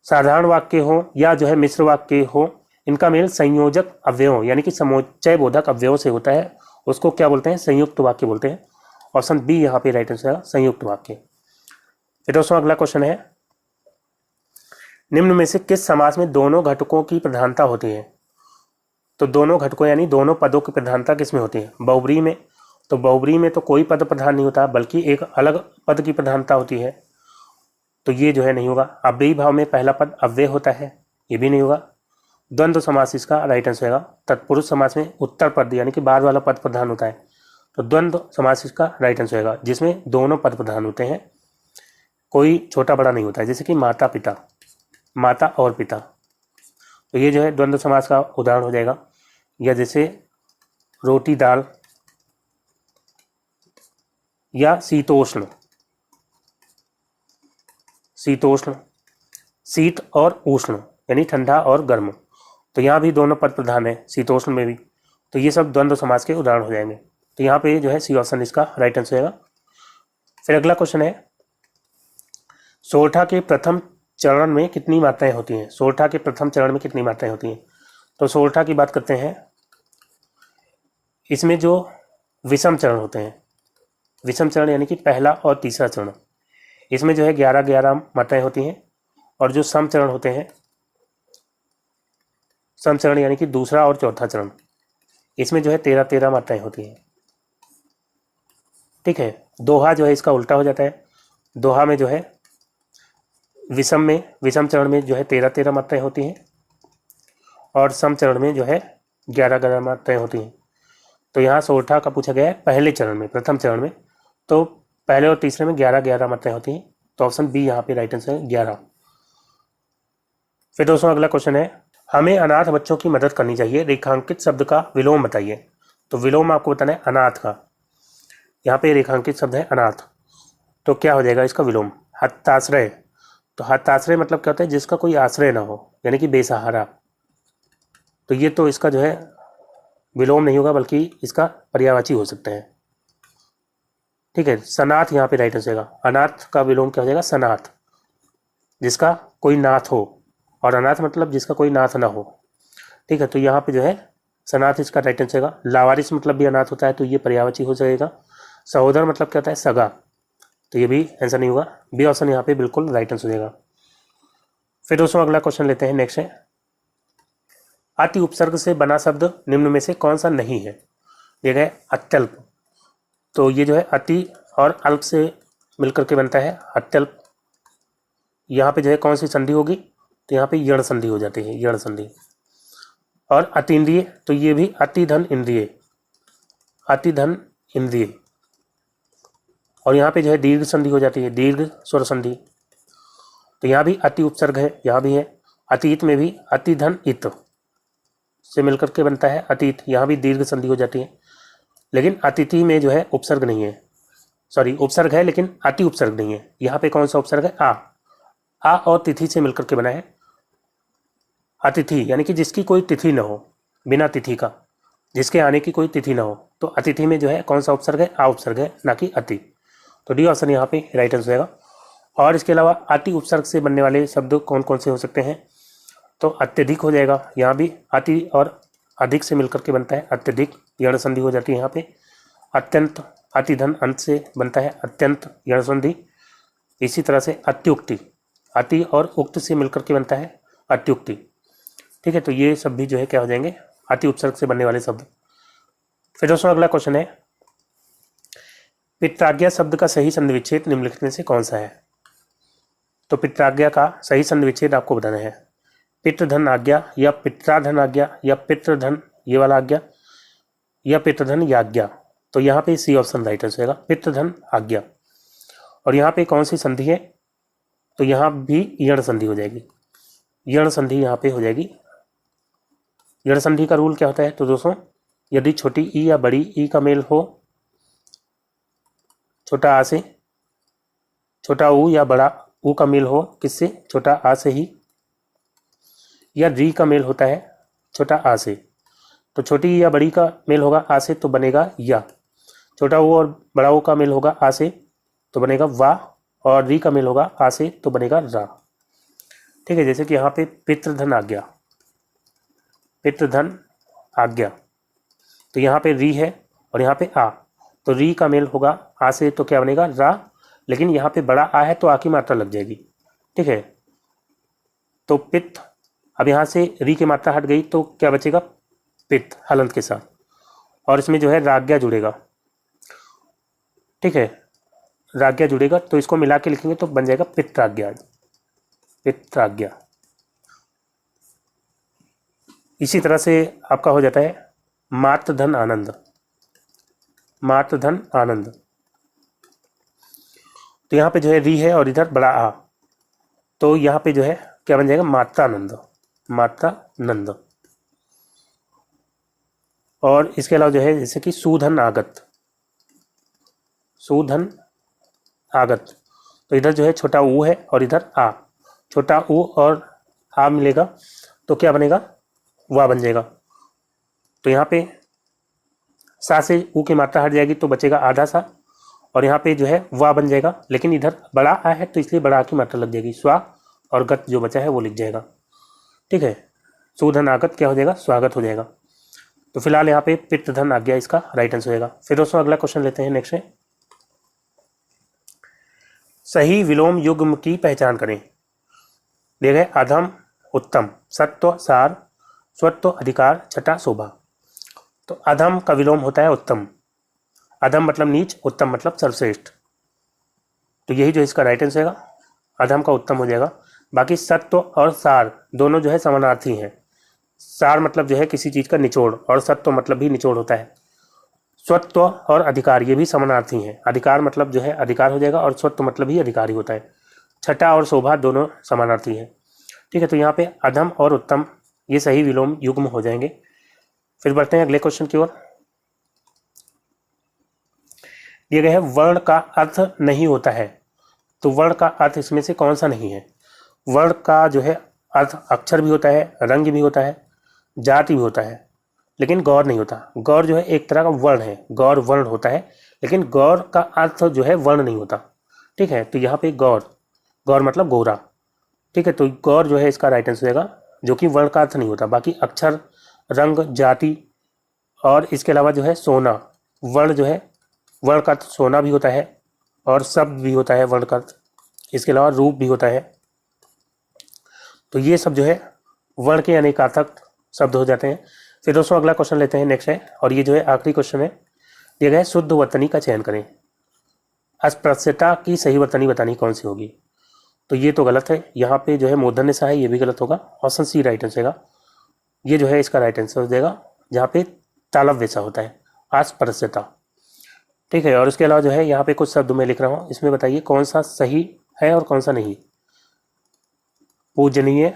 साधारण वाक्य हो या जो है मिश्र वाक्य हो, इनका मेल संयोजक अवयवों यानी कि समुच्चय बोधक अवयवों से होता है, उसको क्या बोलते हैं? संयुक्त वाक्य बोलते हैं। ऑप्शन बी यहाँ पे राइट आंसर है, संयुक्त वाक्य। फिर दोस्तों अगला क्वेश्चन है निम्न में से किस समास में दोनों घटकों की प्रधानता होती है? तो दोनों घटकों यानी दोनों पदों की प्रधानता किसमें होती है? बहुब्री में। तो बहुब्री में तो कोई पद प्रधान नहीं होता, बल्कि एक अलग पद की प्रधानता होती है, तो ये जो है नहीं होगा। अव्ययी भाव में पहला पद अव्यय होता है, ये भी नहीं होगा। द्वंद्व समास इसका राइट आंसर होगा। तत्पुरुष समास में उत्तर पद यानी कि बाद वाला पद प्रधान होता है, तो द्वंद्व समास इसका राइट आंसर होगा, जिसमें दोनों पद प्रधान होते हैं, कोई छोटा बड़ा नहीं होता है, जैसे कि माता पिता, माता और पिता, तो ये जो है द्वंद्व समास का उदाहरण हो जाएगा। या जैसे रोटी दाल या शीतोष्ण, शीतोष्ण, शीत और उष्ण यानी ठंडा और गर्म, तो यहाँ भी दोनों पद प्रधान है शीतोष्ण में भी, तो ये सब द्वंद्व समास के उदाहरण हो जाएंगे। तो यहाँ पे जो है सी ऑप्शन इसका राइट आंसर होगा। फिर अगला क्वेश्चन है सोरठा के प्रथम चरण में कितनी मात्राएं होती हैं? सोरठा के प्रथम चरण में कितनी मात्राएं होती हैं? तो सोरठा की बात करते हैं, इसमें जो विषम चरण होते हैं, विषम चरण यानी कि पहला और तीसरा चरण, इसमें जो है 11-11 मात्राएं होती हैं, और जो सम चरण होते हैं, सम चरण यानी कि दूसरा और चौथा चरण, इसमें जो है 13-13 मात्राएं होती हैं, ठीक है। दोहा जो है इसका उल्टा हो जाता है। दोहा में जो है विषम चरण में जो है 13-13 मात्राएं होती हैं, और सम चरण में जो है 11-11 मात्राएं होती हैं। तो यहाँ सोरठा का पूछा गया है पहले चरण में, प्रथम चरण में, तो पहले और तीसरे में 11-11 मात्राएं होती हैं, तो ऑप्शन बी यहाँ पे राइट आंसर है 11। फिर दोस्तों अगला क्वेश्चन है हमें अनाथ बच्चों की मदद करनी चाहिए, रेखांकित शब्द का विलोम बताइए। तो विलोम आपको बताना है अनाथ का, यहाँ पे रेखांकित शब्द है अनाथ, तो क्या हो जाएगा इसका विलोम? हताश्रय। तो हताश्रय मतलब क्या होता है? जिसका कोई आश्रय ना हो, यानी कि बेसहारा, तो ये तो इसका जो है विलोम नहीं होगा, बल्कि इसका पर्यायवाची हो सकता है, ठीक है। सनाथ यहाँ पे राइट आंसर होगा। अनाथ का विलोम क्या हो जाएगा? सनाथ, जिसका कोई नाथ हो, और अनाथ मतलब जिसका कोई नाथ ना हो, ठीक है। तो यहाँ पे जो है सनाथ इसका राइट आंसर होगा। लावारिस मतलब भी अनाथ होता है, तो ये पर्यायवाची हो जाएगा। सहोदर मतलब क्या होता है? सगा, तो ये भी आंसर नहीं होगा। बी ऑप्शन यहाँ पे बिल्कुल राइट आंसर हो जाएगा। फिर दोस्तों अगला क्वेश्चन लेते हैं, नेक्स्ट है अति उपसर्ग से बना शब्द निम्न में से कौन सा नहीं है? एक है अत्यल्प, तो ये जो है अति और अल्प से मिलकर के बनता है अत्यल्प। यहाँ पे जो है कौन सी संधि होगी, तो यहाँ पे यण संधि हो जाती है, यण संधि। और अतीन्द्रिय, तो ये भी अति धन इंद्रिय, अति धन इंद्रिय। और यहाँ पे जो है दीर्घ संधि हो जाती है, दीर्घ स्वर संधि। तो यहाँ भी अति उपसर्ग है, यहाँ भी है। अतीत में भी अति धन इत से मिलकर के बनता है अतीत, यहाँ भी दीर्घ संधि हो जाती है। लेकिन अतिथि में जो है उपसर्ग नहीं है, सॉरी उपसर्ग है लेकिन अति उपसर्ग नहीं है। यहाँ पे कौन सा उपसर्ग है, आ और तिथि से मिलकर के बना है अतिथि, यानी कि जिसकी कोई तिथि न हो, बिना तिथि का, जिसके आने की कोई तिथि न हो। तो अतिथि में जो है कौन सा उपसर्ग है, आ उपसर्ग है, ना कि अति। तो डी ऑप्शन यहाँ पे राइट आंसर रहेगा। और इसके अलावा अति उपसर्ग से बनने वाले शब्द कौन कौन से हो सकते हैं, तो अत्यधिक हो जाएगा, यहाँ भी अति और अधिक से मिलकर के बनता है अत्यधिक, यण संधि हो जाती है यहाँ पे। अत्यंत, अति धन अंत से बनता है अत्यंत, यण संधि। इसी तरह से अत्युक्ति, अति और उक्त से मिलकर के बनता है अत्युक्ति। ठीक है, तो ये सब भी जो है क्या हो जाएंगे, अति उपसर्ग से बनने वाले शब्द। फिर दोस्तों अगला क्वेश्चन है, पित्राज्ञा शब्द का सही संधि विच्छेद निम्नलिखित में से कौन सा है। तो पित्राज्ञा का सही संधि विच्छेद आपको बताना है, पितृधन आज्ञा या पित्राधन आज्ञा या पितृधन ये वाला आज्ञा या पितृधन याज्ञा। तो यहाँ पे सी ऑप्शन राइट आंसर होगा, पितृधन आज्ञा। और यहाँ पे कौन सी संधि है, तो यहाँ भी यण संधि हो जाएगी, यण संधि यहाँ पे हो जाएगी। यण संधि का रूल क्या होता है, तो दोस्तों यदि छोटी ई या बड़ी ई का मेल हो, छोटा आ से, छोटा ऊ या बड़ा ऊ का मेल हो किससे, छोटा आ से ही, या री का मेल होता है छोटा आ से, तो छोटी या बड़ी का मेल होगा आ से तो बनेगा या, छोटा ऊ और बड़ा ऊ का मेल होगा आ से तो बनेगा वा, और री का मेल होगा आ से तो बनेगा रा। ठीक है, जैसे कि यहाँ पे पितृधन आज्ञा, पितृधन आज्ञा, तो यहाँ पे री है और यहाँ पे आ, तो री का मेल होगा आ से तो क्या बनेगा रा, लेकिन यहाँ पे बड़ा आ है तो आ की मात्रा लग जाएगी। ठीक है, तो पित्त, अब यहाँ से री की मात्रा हट गई तो क्या बचेगा, पित्त हलंत के साथ, और इसमें जो है राज्ञा जुड़ेगा। ठीक है, राज्ञा जुड़ेगा तो इसको मिला के लिखेंगे तो बन जाएगा पित्राज्ञा, पित्राज्ञा। इसी तरह से आपका हो जाता है मातृधन आनंद, मातृधन आनंद, तो यहाँ पे जो है री है और इधर बड़ा आ, तो यहाँ पे जो है क्या बन जाएगा, मात्रानंद, मात्रानंद। और इसके अलावा जो है जैसे कि सुधन आगत, सुधन आगत, तो इधर जो है छोटा ऊ है और इधर आ, छोटा ऊ और आ मिलेगा तो क्या बनेगा, वा बन जाएगा। तो यहाँ पे सा से ऊ की मात्रा हट जाएगी तो बचेगा आधा सा, और यहाँ पे जो है वा बन जाएगा, लेकिन इधर बड़ा आ है तो इसलिए बड़ा आ की मात्रा लग जाएगी, स्वा, और गत जो बचा है वो लिख जाएगा। ठीक है, सुधन आगत क्या हो जाएगा, स्वागत हो जाएगा। तो फिलहाल यहाँ पे पितृधन आज्ञा इसका राइट आंसर होगा। फिर दोस्तों अगला क्वेश्चन लेते हैं, नेक्स्ट है, सही विलोम युग्म की पहचान करें। देखिए अधम, उत्तम, सत्व, सार, स्वत्व, अधिकार, छटा, शोभा। तो अधम का विलोम होता है उत्तम, अधम मतलब नीच, उत्तम मतलब सर्वश्रेष्ठ, तो यही जो इसका राइट आंसर होगा, अधम का उत्तम हो जाएगा। बाकी सत्व और सार दोनों जो है समानार्थी हैं, सार मतलब जो है किसी चीज़ का निचोड़, और सत्व मतलब भी निचोड़ होता है। स्वत्व और अधिकार ये भी समानार्थी हैं, अधिकार मतलब जो है अधिकार हो जाएगा, और स्वत्व मतलब ही अधिकारी होता है। छटा और शोभा दोनों समानार्थी हैं। ठीक है, तो यहाँ पे अधम और उत्तम ये सही विलोम युग्म हो जाएंगे। फिर बढ़ते हैं अगले क्वेश्चन की ओर। दिया गया है वर्ण का अर्थ नहीं होता है, तो वर्ण का अर्थ इसमें से कौन सा नहीं है। वर्ण का जो है अर्थ अक्षर भी होता है, रंग भी होता है, जाति भी होता है, लेकिन गौर नहीं होता। गौर जो है एक तरह का वर्ण है, गौर वर्ण होता है, लेकिन गौर का अर्थ जो है वर्ण नहीं होता। ठीक है, तो यहाँ पे गौर, गौर मतलब गोरा। ठीक है, तो गौर जो है इसका राइट आंसर होगा, जो कि वर्ण का अर्थ नहीं होता। बाकी अक्षर, रंग, जाति और इसके अलावा जो है सोना, वर्ण जो है वर्ण का अर्थ सोना भी होता है, और शब्द भी होता है वर्ण का अर्थ, इसके अलावा रूप भी होता है। तो ये सब जो है वर्ण के अनेकार्थक शब्द हो जाते हैं। फिर दोस्तों अगला क्वेश्चन लेते हैं, नेक्स्ट है, और ये जो है आखिरी क्वेश्चन है, दिया गया है शुद्ध वर्तनी का चयन करें, अस्पृश्यता की सही वर्तनी बतानी कौन सी होगी। तो ये तो गलत है, यहाँ पे जो है मूर्धन्य सा है, ये भी गलत होगा, ऑप्शन सी राइट आंसर होगा। ये जो है इसका राइट आंसर हो जाएगा जहाँ पे तालव्य वैसा होता है, अस्पृश्यता। ठीक है, और उसके अलावा जो है यहाँ पे कुछ शब्द मैं लिख रहा हूँ, इसमें बताइए कौन सा सही है और कौन सा नहीं। पूजनीय,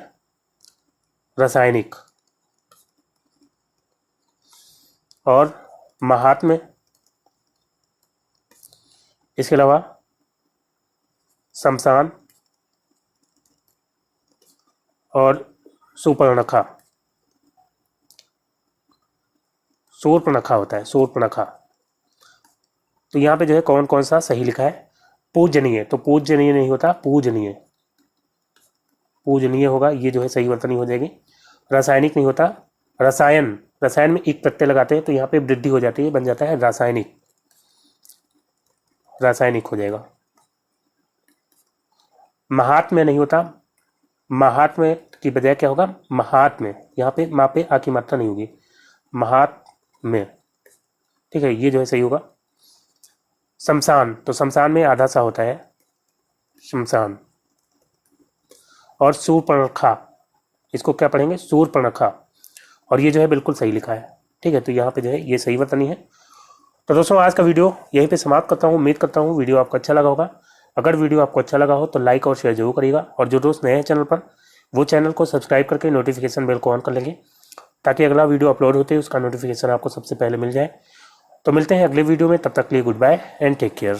रासायनिक और महात्म्य, इसके अलावा शमशान और सुपर्णखा, शूर्पणखा होता है, शूर्पणखा। तो यहाँ पे जो है कौन कौन सा सही लिखा है। पूजनीय, तो पूजनीय नहीं होता, पूजनीय, पूजनीय होगा, ये जो है सही वर्तनी हो जाएगी। रासायनिक नहीं होता, रसायन, रसायन में एक प्रत्यय लगाते हैं तो यहाँ पे वृद्धि हो जाती है, बन जाता है रासायनिक, रासायनिक हो जाएगा। महात्म्य नहीं होता, महात्म्य की बजाय क्या होगा, महात्म्य, यहाँ पे माँ पे आ की मात्रा नहीं होगी, महात्म्य। ठीक है, ये जो है सही होगा। शमशान, तो शमशान में आधा सा होता है, शमशान। और शूर्पणखा, इसको क्या पढ़ेंगे, शूर्पणखा, और ये जो है बिल्कुल सही लिखा है। ठीक है, तो यहाँ पे जो है ये सही वर्तनी है। तो दोस्तों आज का वीडियो यहीं पे समाप्त करता हूँ। उम्मीद करता हूँ वीडियो आपको अच्छा लगा होगा। अगर वीडियो आपको अच्छा लगा हो तो लाइक और शेयर जरूर करिएगा, और जो दोस्त नए हैं चैनल पर वो चैनल को सब्सक्राइब करके नोटिफिकेशन बेल को ऑन कर लेंगे, ताकि अगला वीडियो अपलोड होते ही उसका नोटिफिकेशन आपको सबसे पहले मिल जाए। तो मिलते हैं अगले वीडियो में, तब तक के लिए goodbye and take care.